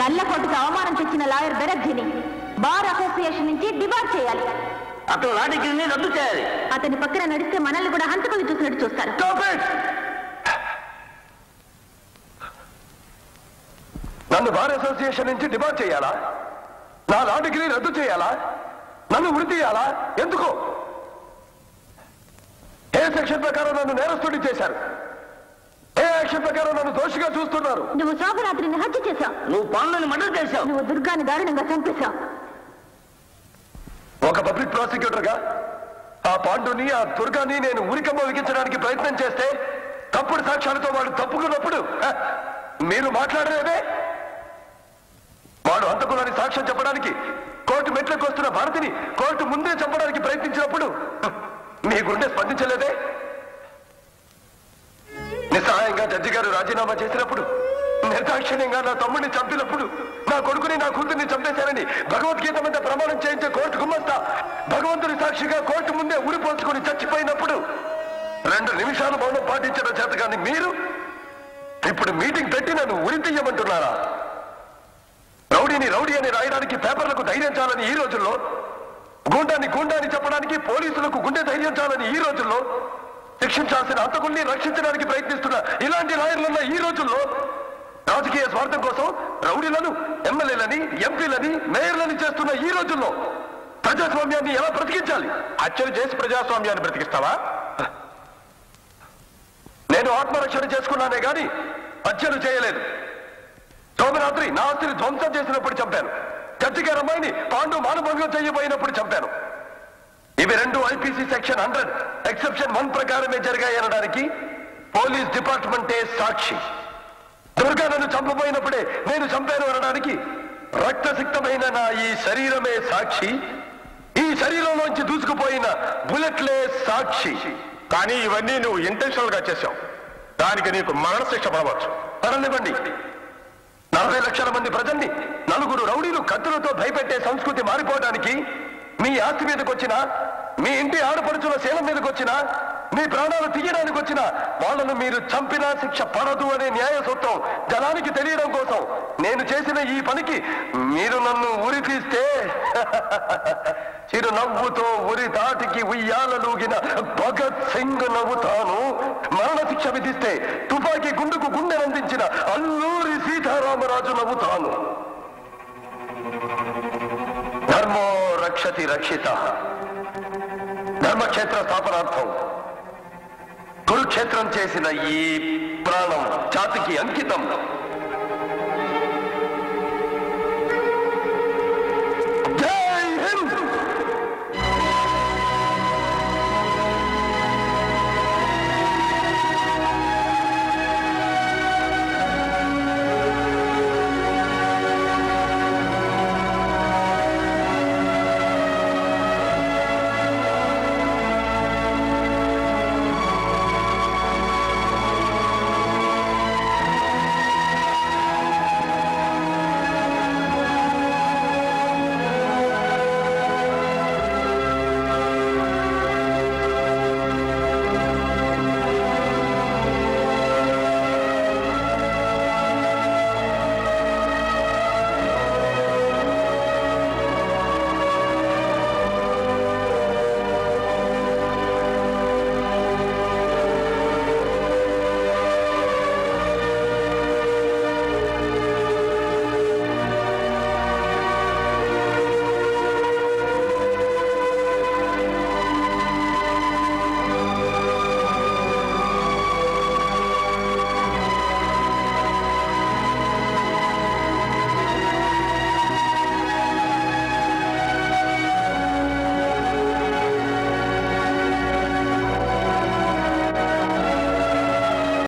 నల్లకోటకు అవమానం తెచ్చిన లాయర్ బెనర్జీని బార్ అసోసియేషన్ నుంచి డిబార్ చేయాలి. అతను లా డిగ్రీని రద్దు చేయాలి. అతని పక్కన నడిస్తే మనల్ని కూడా హంతకులు చూసినట్టు చూస్తారు. నన్ను బార్ అసోసియేషన్ నుంచి డిబార్ చేయాలా? నా లా డిగ్రీ రద్దు చేయాలా? నన్ను ఉరి తీయాలా? ఎందుకు? ఏ సెక్షన్ ప్రకారం నన్ను నేరస్తుడిని చేశారు? ఏ యాక్షన్ ప్రకారం నన్ను దోషిగా చూస్తున్నారు? నువ్వు శోభరాత్రిని హత్య చేశావు. నువ్వు పాండుని మర్డర్ చేశావు. నువ్వు దుర్గాని దారుణంగా చంపేశావు. ఒక పబ్లిక్ ప్రాసిక్యూటర్ గా ఆ పాండుని ఆ దుర్గాని నేను ఉరికమ్మ విగించడానికి ప్రయత్నం చేస్తే తప్పుడు సాక్ష్యాలతో వాడు తప్పుకున్నప్పుడు మీరు మాట్లాడలేదే? వాడు హంతకులని సాక్ష్యం చెప్పడానికి కోర్టు మెట్లకు వస్తున్న భారతిని కోర్టు ముందే చంపడానికి ప్రయత్నించినప్పుడు మీ గుండె స్పందించలేదే? నిస్సహాయంగా జడ్జి గారు రాజీనామా చేసినప్పుడు, నిర్దాక్షిణ్యంగా నా తమ్ముడిని చంపినప్పుడు, నా కొడుకుని నా కూతుర్ని చంపేశారని భగవద్గీత మీద ప్రమాణం చేయించే కోర్టు గుమ్మస్తా భగవంతుని సాక్షిగా కోర్టు ముందే ఉరిపోల్చుకుని చచ్చిపోయినప్పుడు 2 నిమిషాలు మౌనం పాటించిన చేత కానీ మీరు ఇప్పుడు మీటింగ్ పెట్టి నన్ను ఉరి తీయమంటున్నారా? రౌడీని రౌడీ అని రాయడానికి పేపర్లకు ధైర్యం చాలని ఈ రోజుల్లో, గూండాన్ని గూండాన్ని చెప్పడానికి పోలీసులకు గుండె ధైర్యం చాలని ఈ రోజుల్లో, శిక్షించాల్సిన హంతకుల్ని రక్షించడానికి ప్రయత్నిస్తున్న ఇలాంటి లాయర్లున్న ఈ రోజుల్లో రాజకీయ స్వార్థం కోసం రౌడీలను ఎమ్మెల్యేలని, ఎంపీలని, మేయర్లని చేస్తున్న ఈ రోజుల్లో ప్రజాస్వామ్యాన్ని ఎలా బ్రతికించాలి? హత్యలు చేసి ప్రజాస్వామ్యాన్ని బ్రతికిస్తావా? నేను ఆత్మరక్షణ చేసుకున్నానే గాని హత్యలు చేయలేదు. శోభరాత్రి నా ఆస్తిని ధ్వంసం చేసినప్పుడు చంపాను. జడ్జి గారి అమ్మాయిని పాండు మానభంగం చేయబోయినప్పుడు చంపాను. ఇవి 2 ఐపీసీ సెక్షన్ 100 ఎక్సెప్షన్ 1 ప్రకారమే జరిగాయనడానికి పోలీస్ డిపార్ట్మెంటే సాక్షి. దుర్గా నన్ను చంపబోయినప్పుడే నేను చంపాను అనడానికి రక్తసిక్తమైన నా ఈ శరీరమే సాక్షి. ఈ శరీరంలోంచి దూసుకుపోయిన బుల్లెట్లే సాక్షి. కానీ ఇవన్నీ నువ్వు ఇంటెన్షనల్ గా చేశావు. దానికి నీకు మరణశిక్ష పడవచ్చు. పడనివ్వండి. 40 లక్షల మంది ప్రజల్ని 4 రౌడీలు కత్తులతో భయపెట్టే సంస్కృతి మారిపోవడానికి, మీ ఆస్తి మీదకి వచ్చినా, మీ ఇంటి ఆడపడుచుల శీలం మీదకి వచ్చినా, మీ ప్రాణాలు తీయడానికి వచ్చినా వాళ్ళను మీరు చంపినా శిక్ష పడదు అనే న్యాయ సూత్రం జనానికి తెలియడం కోసం నేను చేసిన ఈ పనికి మీరు నన్ను ఉరి తీస్తే చిరునవ్వుతో ఉరి దాటికి ఉయ్యాలలూగిన భగత్ సింగ్ నవ్వుతాను. మరణశిక్ష విధిస్తే తుపాకీ గుండుకు గుండెనందించిన అల్లూరి సీతారామరాజు నవ్వుతాను. ధర్మో రక్షతి రక్షిత. ధర్మక్షేత్ర స్థాపనార్థం కురుక్షేత్రం చేసిన ఈ ప్రాణం జాతికి అంకితం.